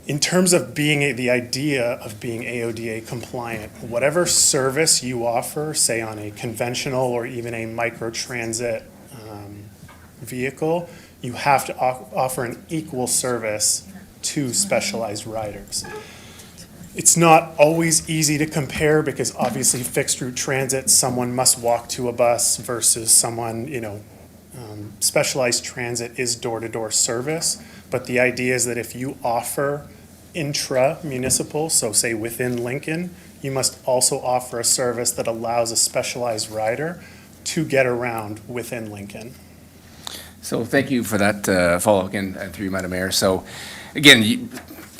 In terms of the idea of being AODA compliant, whatever service you offer, say on a conventional or even a microtransit vehicle, you have to offer an equal service to specialized riders. It's not always easy to compare because obviously fixed route transit, someone must walk to a bus versus someone, specialized transit is door-to-door service. But the idea is that if you offer intra-municipal, so say within Lincoln, you must also offer a service that allows a specialized rider to get around within Lincoln. So thank you for that follow-up again through you, Madam Mayor. So again,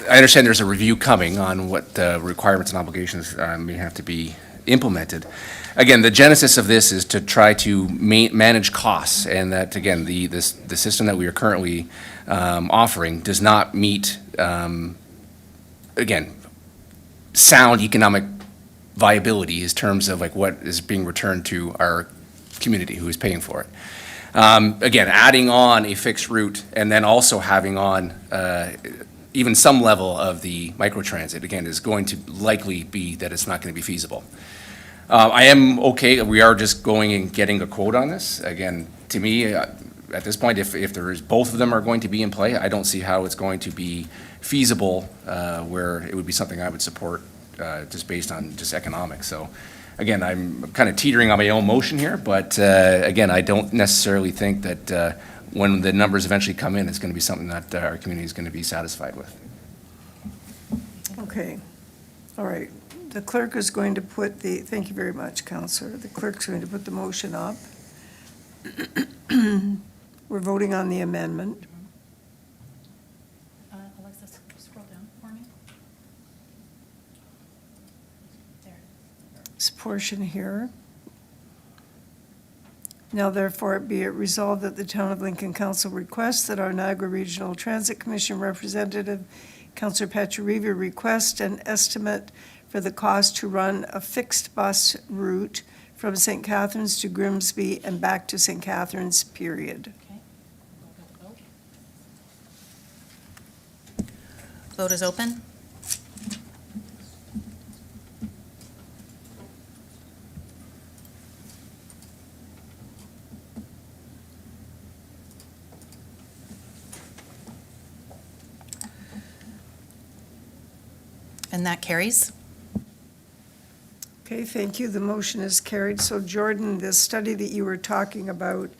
I understand there's a review coming on what requirements and obligations may have to be implemented. Again, the genesis of this is to try to manage costs, and that, again, the system that we are currently offering does not meet, again, sound economic viability in terms of like what is being returned to our community who is paying for it. Again, adding on a fixed route and then also having on even some level of the microtransit, again, is going to likely be that it's not going to be feasible. I am okay, we are just going and getting a quote on this. Again, to me, at this point, if there is, both of them are going to be in play, I don't see how it's going to be feasible where it would be something I would support just based on just economics. So again, I'm kind of teetering on my own motion here, but again, I don't necessarily think that when the numbers eventually come in, it's going to be something that our community is going to be satisfied with. Okay, all right. The clerk is going to put thank you very much, Counselor. The clerk's going to put the motion up. We're voting on the amendment. Alexa, scroll down for me. This portion here. Now therefore be it resolved that the Town of Lincoln Council requests that our Niagara Regional Transit Commission representative, Councillor Pachuriva, request an estimate for the cost to run a fixed bus route from St. Catharines to Grimsby and back to St. Catharines, period. Vote is open. And that carries. Okay, thank you. The motion is carried. So Jordan, the study that you were talking about,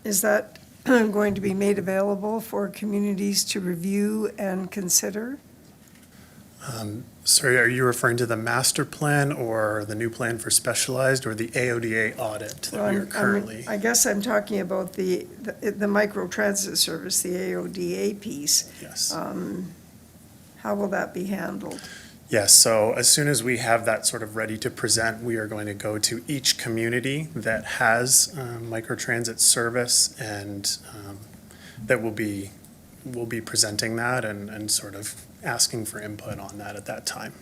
is that going to be made available for communities to review and consider? Sorry, are you referring to the master plan or the new plan for specialized or the AODA audit that we are currently? I guess I'm talking about the microtransit service, the AODA piece. Yes. How will that be handled? Yes, so as soon as we have that sort of ready to present, we are going to go to each community that has microtransit service and that we'll be presenting that and sort of asking for input on that at that time.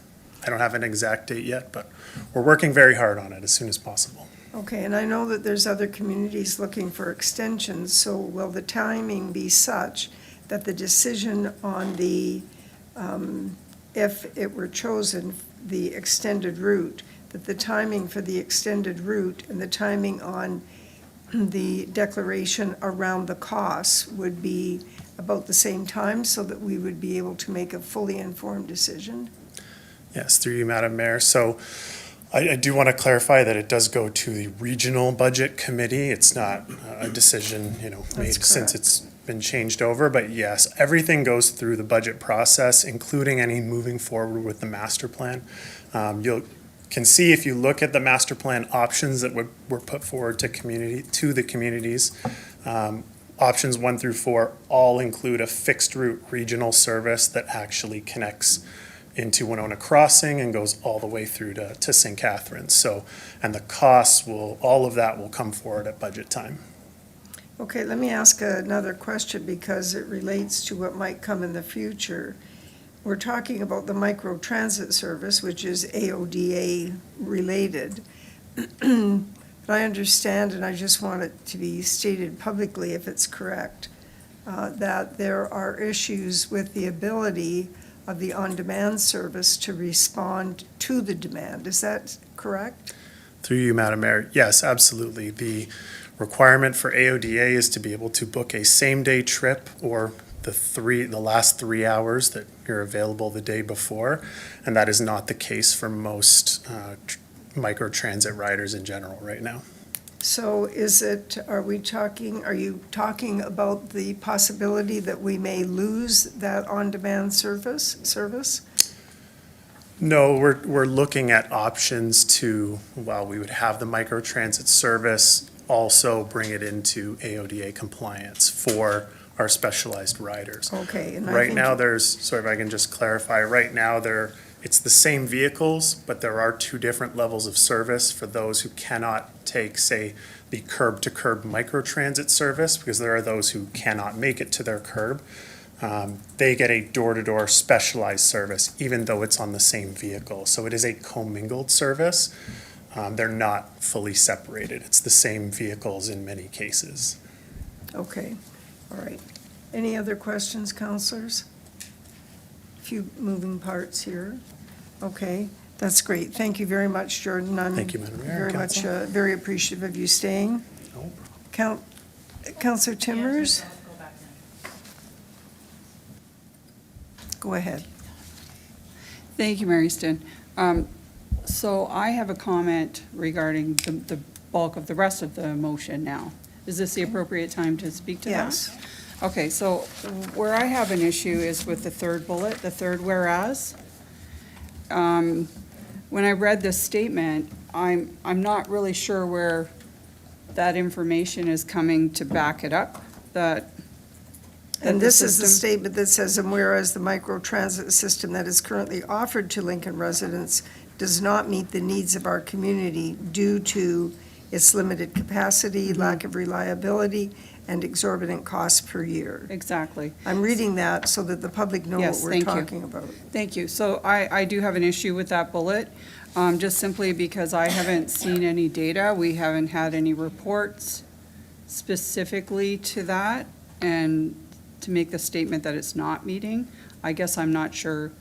I don't have an exact date yet, but we're working very hard on it as soon as possible. Okay, and I know that there's other communities looking for extensions, so will the timing be such that the decision on the if it were chosen the extended route, that the timing for the extended route and the timing on the declaration around the costs would be about the same time so that we would be able to make a fully informed decision? Yes, through you, Madam Mayor. So I do want to clarify that it does go to the Regional Budget Committee. It's not a decision, made since it's been changed over. But yes, everything goes through the budget process, including any moving forward with the master plan. You can see if you look at the master plan options that were put forward to the communities, options 1 through 4 all include a fixed route regional service that actually connects into Winona Crossing and goes all the way through to St. Catharines. So, and the costs all of that will come forward at budget time. Okay, let me ask another question because it relates to what might come in the future. We're talking about the microtransit service, which is AODA related. But I understand, and I just want it to be stated publicly if it's correct, that there are issues with the ability of the on-demand service to respond to the demand. Is that correct? Through you, Madam Mayor, yes, absolutely. The requirement for AODA is to be able to book a same-day trip or the last 3 hours that you're available the day before, and that is not the case for most microtransit riders in general right now. So are you talking about the possibility that we may lose that on-demand service? No, we're looking at options to, while we would have the microtransit service, also bring it into AODA compliance for our specialized riders. Okay. And Right now, so if I can just clarify, right now, it's the same vehicles, but there are 2 different levels of service for those who cannot take, say, the curb-to-curb microtransit service, because there are those who cannot make it to their curb. They get a door-to-door specialized service, even though it's on the same vehicle. So it is a commingled service. They're not fully separated. It's the same vehicles in many cases. Okay, all right. Any other questions, councilors? Few moving parts here. Okay, that's great. Thank you very much, Jordan. Thank you, Madam Mayor. Very appreciative of you staying. Councilor Timmers? Go ahead. Thank you, Mary Stin. So I have a comment regarding the bulk of the rest of the motion now. Is this the appropriate time to speak to that? Yes. Okay, so where I have an issue is with the third bullet, the third whereas. When I read this statement, I'm not really sure where that information is coming to back it up, that And the this is the system- statement that says, and whereas the microtransit system that is currently offered to Lincoln residents does not meet the needs of our community due to its limited capacity, lack of reliability, and exorbitant costs per year. Exactly. I'm reading that so that the public know what Yes, we're thank you. talking about. Thank you. So I do have an issue with that bullet, just simply because I haven't seen any data. We haven't had any reports specifically to that, and to make the statement that it's not meeting, I guess I'm not sure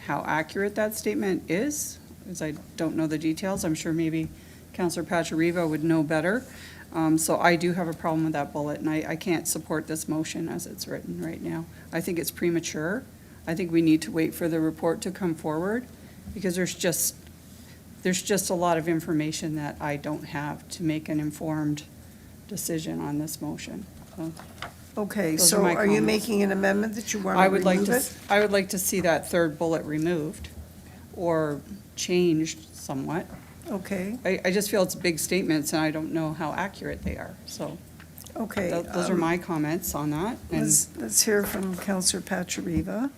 how accurate that statement is, as I don't know the details. I'm sure maybe Councillor Pachariva would know better. So I do have a problem with that bullet, and I can't support this motion as it's written right now. I think it's premature. I think we need to wait for the report to come forward, because there's just a lot of information that I don't have to make an informed decision on this motion. So Okay, those so my are you comments. making an amendment that you want I to would like remove to, it? I would like to see that third bullet removed or changed somewhat. Okay, I just feel it's big statements, and I don't know how accurate they are, so. okay. Those are my comments on that. And Let's hear from Councillor Pachariva.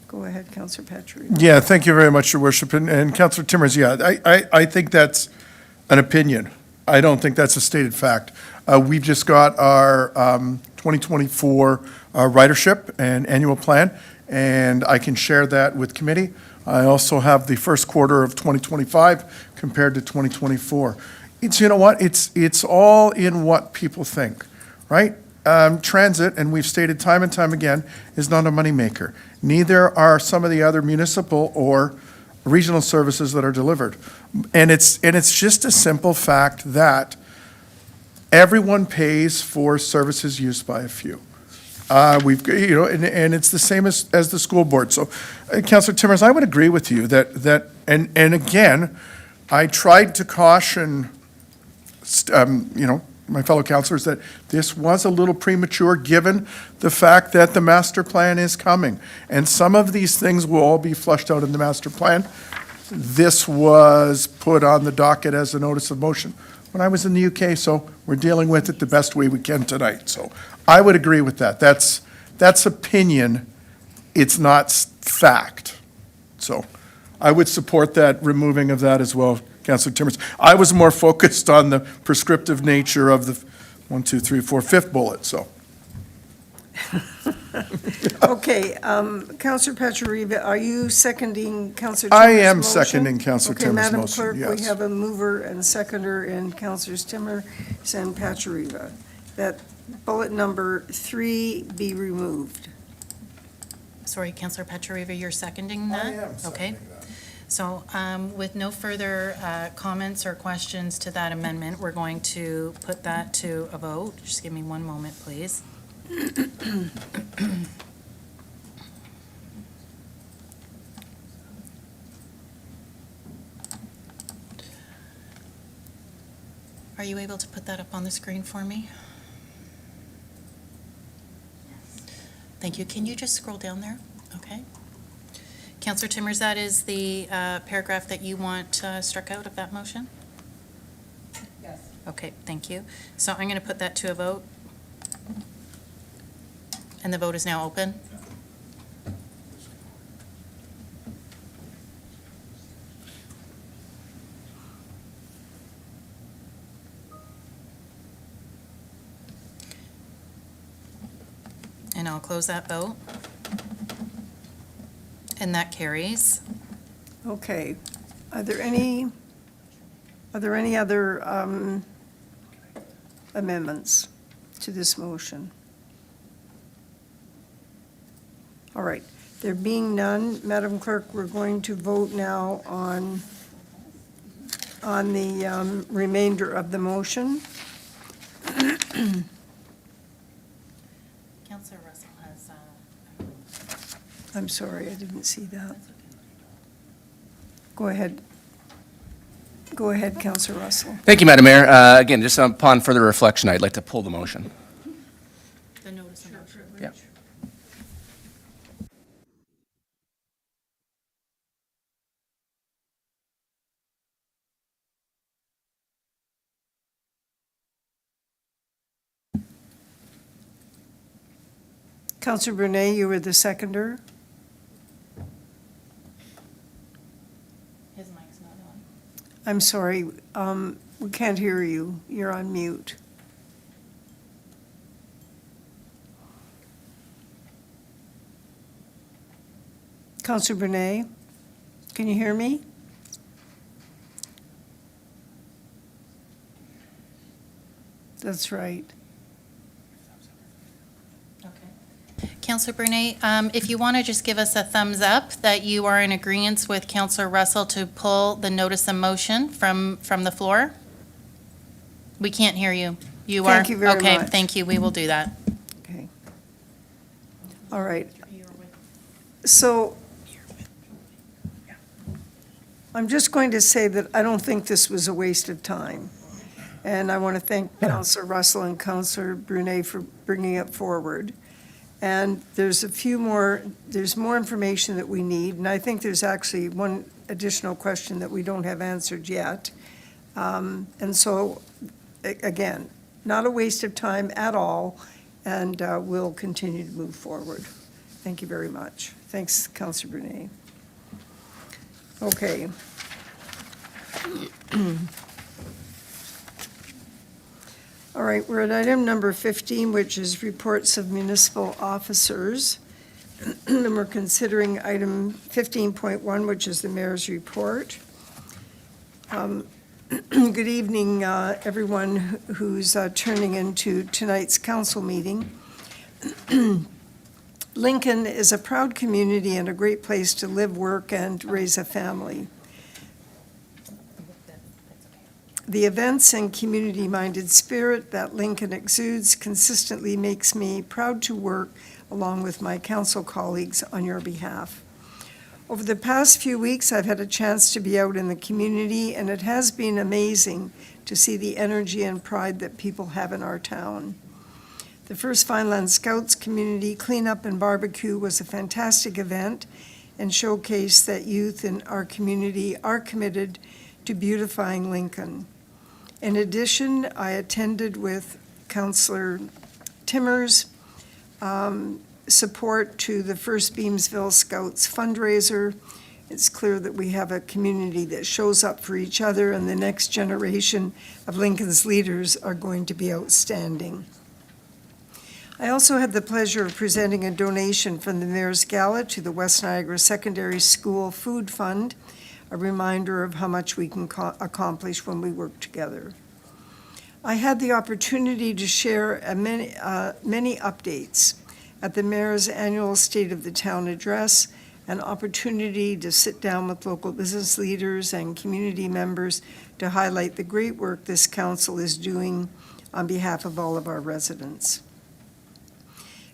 Go ahead, Councillor Pachariva. Yeah, thank you very much, Your Worship. And Councillor Timmers, yeah, I think that's an opinion. I don't think that's a stated fact. We've just got our 2024 ridership and annual plan, and I can share that with committee. I also have the first quarter of 2025 compared to 2024. You know what, it's all in what people think, right? Transit, and we've stated time and time again, is not a moneymaker. Neither are some of the other municipal or regional services that are delivered. And it's just a simple fact that everyone pays for services used by a few. We've, and it's the same as the school board. So, Councillor Timmers, I would agree with you that again, I tried to caution, my fellow councillors that this was a little premature given the fact that the master plan is coming. And some of these things will all be flushed out in the master plan. This was put on the docket as a notice of motion when I was in the UK, so we're dealing with it the best way we can tonight. So I would agree with that. That's opinion. It's not fact. So I would support that removing of that as well, Councillor Timmers. I was more focused on the prescriptive nature of the 1, 2, 3, 4, 5th bullet, so. Okay, Councillor Pachariva, are you seconding Councillor I Timmers' am motion? seconding Councillor Timmers' Okay, Madam motion, Clerk, we yes. have a mover and seconder in Councillors Timmers and Pachariva. That bullet number 3 be removed. Sorry, Councillor Pachariva, you're seconding that? I am seconding Okay. So with no further comments or questions to that amendment, we're going to put that to a vote. Just give me one moment, please. Are you able to put that up on the screen for me? Thank you. Can you just scroll down there? Okay. Councillor Timmers, that is the paragraph that you want struck out of that motion? Yes. Okay, thank you. So I'm going to put that to a vote. And the vote is now open. And I'll close that vote. And that carries. Okay. Are there any other amendments to this motion? All right. There being none, Madam Clerk, we're going to vote now on the remainder of the motion. Councillor Russell has. I'm sorry, I didn't see that. Go ahead. Go ahead, Councillor Russell. Thank you, Madam Mayor. Again, just upon further reflection, I'd like to pull the motion. The notice of motion. Yeah. Councillor Brunet, you were the seconder. His mic's not on. I'm sorry, we can't hear you. You're on mute. Councillor Brunet, can you hear me? That's right. Councillor Brunet, if you want to just give us a thumbs up that you are in agreement with Councillor Russell to pull the notice of motion from the floor. We can't hear you. You are? Thank you very Okay, much. thank you. We will do that. Okay. All right. So I'm just going to say that I don't think this was a waste of time. And I want to thank Councillor Russell and Councillor Brunet for bringing it forward. And there's more information that we need, and I think there's actually one additional question that we don't have answered yet. And so, again, not a waste of time at all, and we'll continue to move forward. Thank you very much. Thanks, Councillor Brunet. Okay. All right, we're at item number 15, which is reports of municipal officers. And we're considering item 15.1, which is the mayor's report. Good evening, everyone who's turning into tonight's council meeting. Lincoln is a proud community and a great place to live, work, and raise a family. The events and community-minded spirit that Lincoln exudes consistently makes me proud to work along with my council colleagues on your behalf. Over the past few weeks, I've had a chance to be out in the community, and it has been amazing to see the energy and pride that people have in our town. The first Vineland Scouts Community Cleanup and Barbecue was a fantastic event and showcased that youth in our community are committed to beautifying Lincoln. In addition, I attended with Councillor Timmers support to the First Beamsville Scouts fundraiser. It's clear that we have a community that shows up for each other, and the next generation of Lincoln's leaders are going to be outstanding. I also had the pleasure of presenting a donation from the Mayor's Gala to the West Niagara Secondary School Food Fund, a reminder of how much we can accomplish when we work together. I had the opportunity to share many updates at the Mayor's annual State of the Town address, an opportunity to sit down with local business leaders and community members to highlight the great work this council is doing on behalf of all of our residents.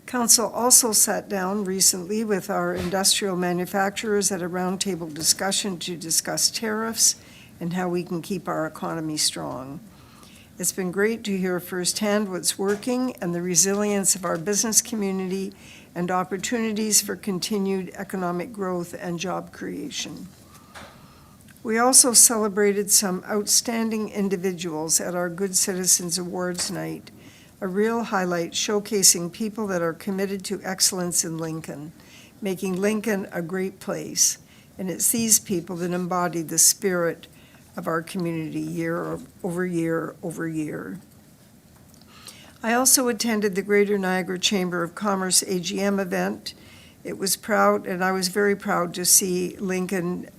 Council also sat down recently with our industrial manufacturers at a roundtable discussion to discuss tariffs and how we can keep our economy strong. It's been great to hear firsthand what's working and the resilience of our business community and opportunities for continued economic growth and job creation. We also celebrated some outstanding individuals at our Good Citizens Awards night, a real highlight showcasing people that are committed to excellence in Lincoln, making Lincoln a great place. And it's these people that embody the spirit of our community year over year over year. I also attended the Greater Niagara Chamber of Commerce AGM event. It was proud, and I was very proud to see Lincoln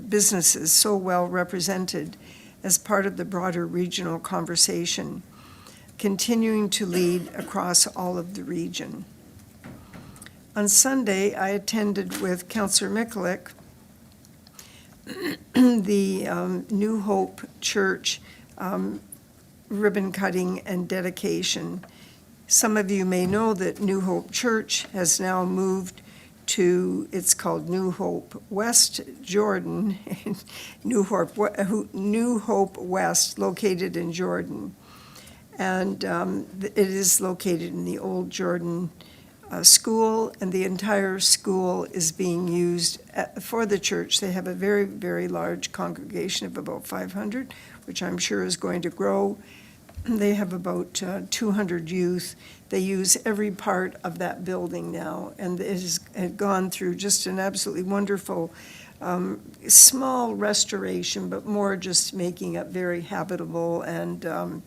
businesses so well represented as part of the broader regional conversation, continuing to lead across all of the region. On Sunday, I attended with Councillor Mikulik the New Hope Church ribbon cutting and dedication. Some of you may know that New Hope Church has now moved to, it's called New Hope West Jordan, New Hope West, located in Jordan. And it is located in the old Jordan school, and the entire school is being used for the church. They have a very, very large congregation of about 500, which I'm sure is going to grow. They have about 200 youth. They use every part of that building now, and it has gone through just an absolutely wonderful small restoration, but more just making it very habitable, and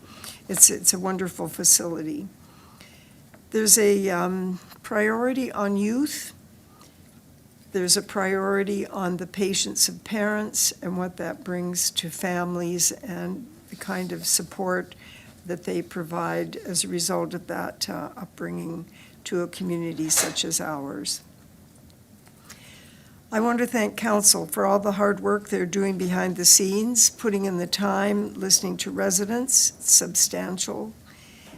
it's a wonderful facility. There's a priority on youth. There's a priority on the patience of parents and what that brings to families and the kind of support that they provide as a result of that upbringing to a community such as ours. I want to thank Council for all the hard work they're doing behind the scenes, putting in the time, listening to residents, it's substantial,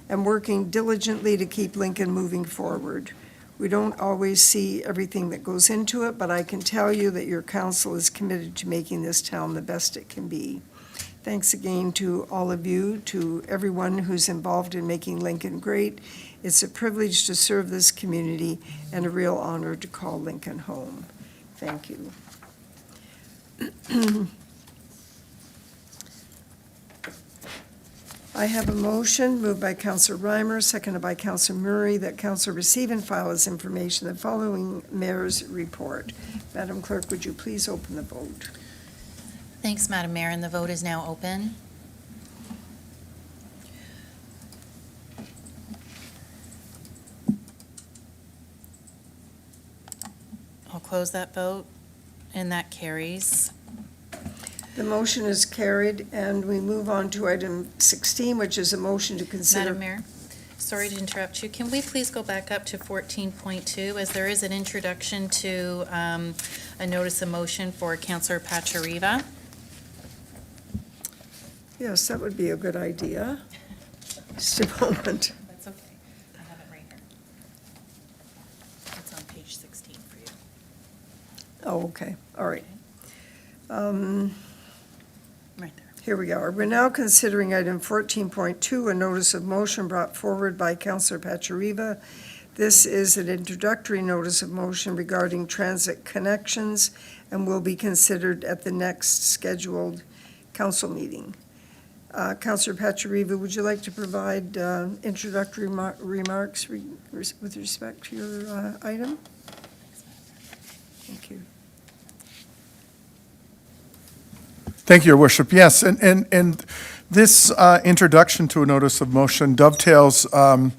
and working diligently to keep Lincoln moving forward. We don't always see everything that goes into it, but I can tell you that your council is committed to making this town the best it can be. Thanks again to all of you, to everyone who's involved in making Lincoln great. It's a privilege to serve this community and a real honor to call Lincoln home. Thank you. I have a motion moved by Councillor Reimer, seconded by Councillor Murray, that Council receive and file as information the following Mayor's report. Madam Clerk, would you please open the vote? Thanks, Madam Mayor, and the vote is now open. I'll close that vote, and that carries. The motion is carried, and we move on to item 16, which is a motion to consider. Madam Mayor, Sorry to interrupt you. Can we please go back up to 14.2, as there is an introduction to a notice of motion for Councillor Pachariva? Yes, that would be a good idea. Just a moment. That's okay. I have it right here. It's on page 16 for you. Oh, okay, all right. Right there. Here we are. We're now considering item 14.2, a notice of motion brought forward by Councillor Pachariva. This is an introductory notice of motion regarding transit connections and will be considered at the next scheduled council meeting. Councillor Pachariva, would you like to provide introductory remarks with respect to your item? Thank you. Thank you, Your Worship. Yes, and this introduction to a notice of motion dovetails that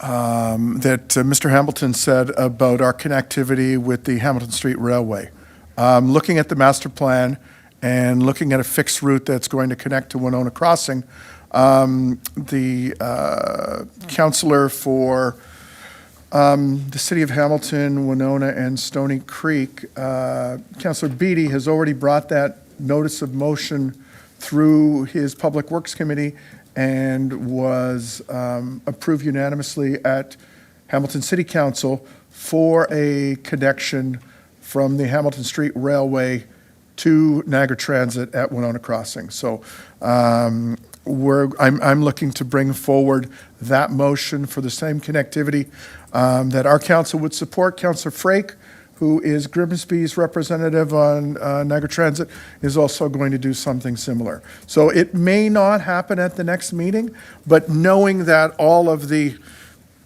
Mr. Hamilton said about our connectivity with the Hamilton Street Railway. Looking at the master plan and looking at a fixed route that's going to connect to Winona Crossing, the councillor for the City of Hamilton, Winona, and Stony Creek, Councillor Beattie, has already brought that notice of motion through his Public Works Committee and was approved unanimously at Hamilton City Council for a connection from the Hamilton Street Railway to Niagara Transit at Winona Crossing. So I'm looking to bring forward that motion for the same connectivity that our council would support. Councillor Frake, who is Grimsby's representative on Niagara Transit, is also going to do something similar. So it may not happen at the next meeting, but knowing that all of the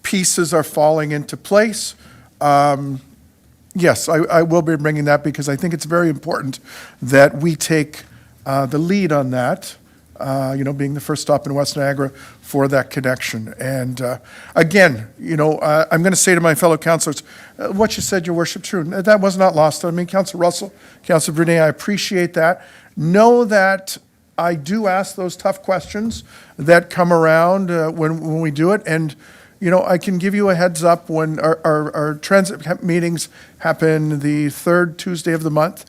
pieces are falling into place, yes, I will be bringing that because I think it's very important that we take the lead on that, being the first stop in West Niagara for that connection. And again, I'm going to say to my fellow councillors, what you said, Your Worship, true. That was not lost on me. Councillor Russell, Councillor Brunet, I appreciate that. Know that I do ask those tough questions that come around when we do it. And, I can give you a heads up when our transit meetings happen the third Tuesday of the month.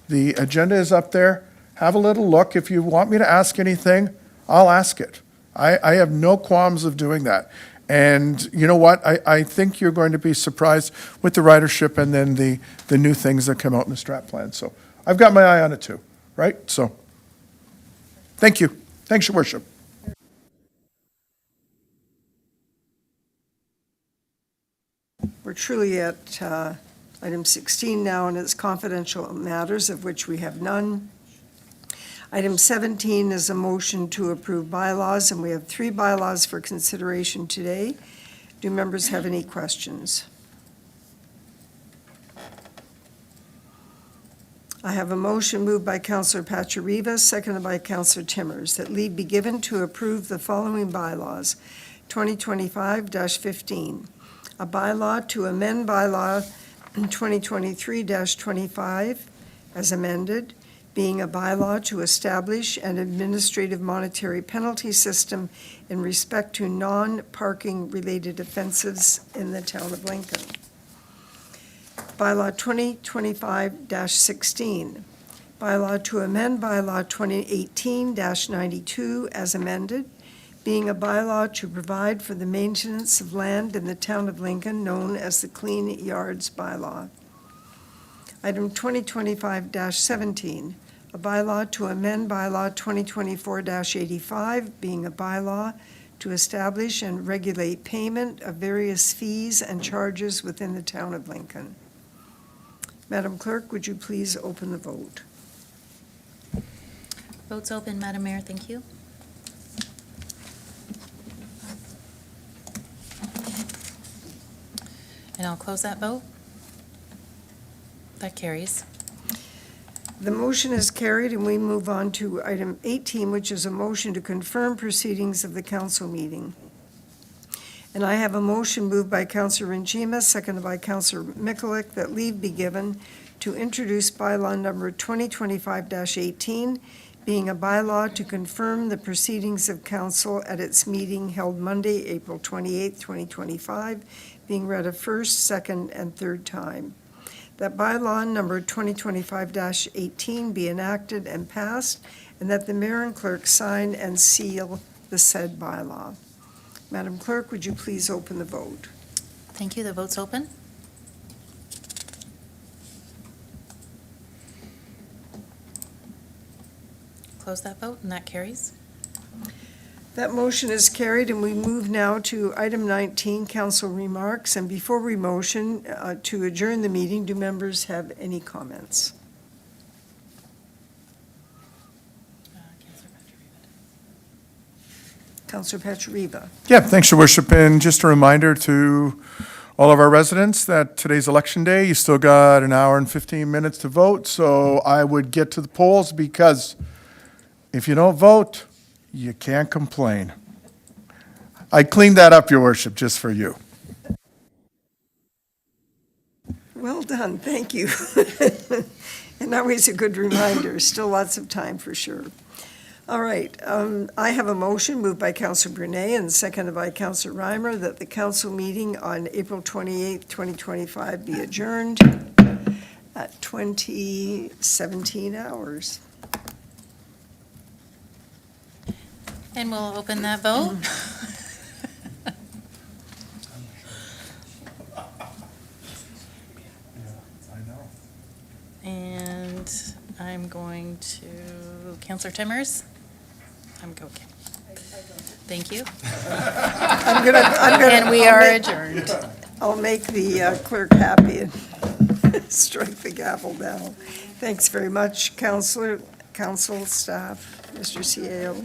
The agenda is up there. Have a little look. If you want me to ask anything, I'll ask it. I have no qualms of doing that. And you know what? I think you're going to be surprised with the ridership and then the new things that come out in the strat plan. So I've got my eye on it too, right? So thank you. Thanks, Your Worship. We're truly at item 16 now, and it's confidential matters, of which we have none. Item 17 is a motion to approve bylaws, and we have 3 bylaws for consideration today. Do members have any questions? I have a motion moved by Councillor Pachariva, seconded by Councillor Timmers, that leave be given to approve the following bylaws. 2025-15, a bylaw to amend bylaw 2023-25 as amended, being a bylaw to establish an administrative monetary penalty system in respect to non-parking related offenses in the town of Lincoln. Bylaw 2025-16, bylaw to amend bylaw 2018-92 as amended, being a bylaw to provide for the maintenance of land in the town of Lincoln known as the Clean Yards Bylaw. Item 2025-17, a bylaw to amend bylaw 2024-85, being a bylaw to establish and regulate payment of various fees and charges within the town of Lincoln. Madam Clerk, would you please open the vote? Vote's open, Madam Mayor. Thank you. And I'll close that vote. That carries. The motion is carried, and we move on to item 18, which is a motion to confirm proceedings of the council meeting. And I have a motion moved by Councillor Renchima, seconded by Councillor Mikulik, that leave be given to introduce bylaw number 2025-18, being a bylaw to confirm the proceedings of council at its meeting held Monday, April 28, 2025, being read a first, second, and third time. That bylaw number 2025-18 be enacted and passed, and that the mayor and clerk sign and seal the said bylaw. Madam Clerk, would you please open the vote? Thank you. The vote's open. Close that vote, and that carries. That motion is carried, and we move now to item 19, council remarks. And before we motion to adjourn the meeting, do members have any comments? Councilor Petrieva. Yeah, thanks, Your Worship. And just a reminder to all of our residents that today's election day. You still got an hour and 15 minutes to vote, so I would get to the polls, because if you don't vote, you can't complain. I cleaned that up, Your Worship, just for you. Well done, thank you. And always a good reminder, still lots of time for sure. All right, I have a motion moved by Councilor Brunet and seconded by Councilor Reimer that the council meeting on April 28, 2025 be adjourned at 20:17 hours. And we'll open that vote. And I'm going to, Councilor Timmers? I'm okay. Thank you. And we are adjourned. I'll make the clerk happy and strike the gavel down. Thanks very much, council, staff, Mr. Cielo.